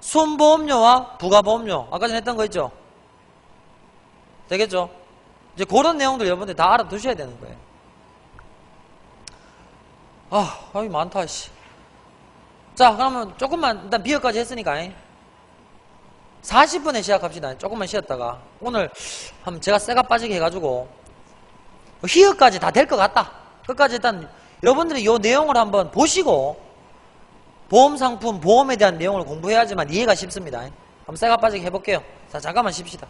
순보험료와 부가보험료. 아까 전에 했던 거 있죠? 되겠죠? 이제 그런 내용들 여러분들 다 알아두셔야 되는 거예요. 아이 많다, 씨. 자, 그러면 조금만, 일단 비어까지 했으니까, 40분에 시작합시다. 조금만 쉬었다가. 오늘, 한번 제가 쇠가 빠지게 해가지고, 히읗까지 다 될 것 같다. 끝까지 일단, 여러분들이 이 내용을 한번 보시고, 보험상품, 보험에 대한 내용을 공부해야지만 이해가 쉽습니다. 한번 쇠가 빠지게 해볼게요. 자, 잠깐만 쉽시다.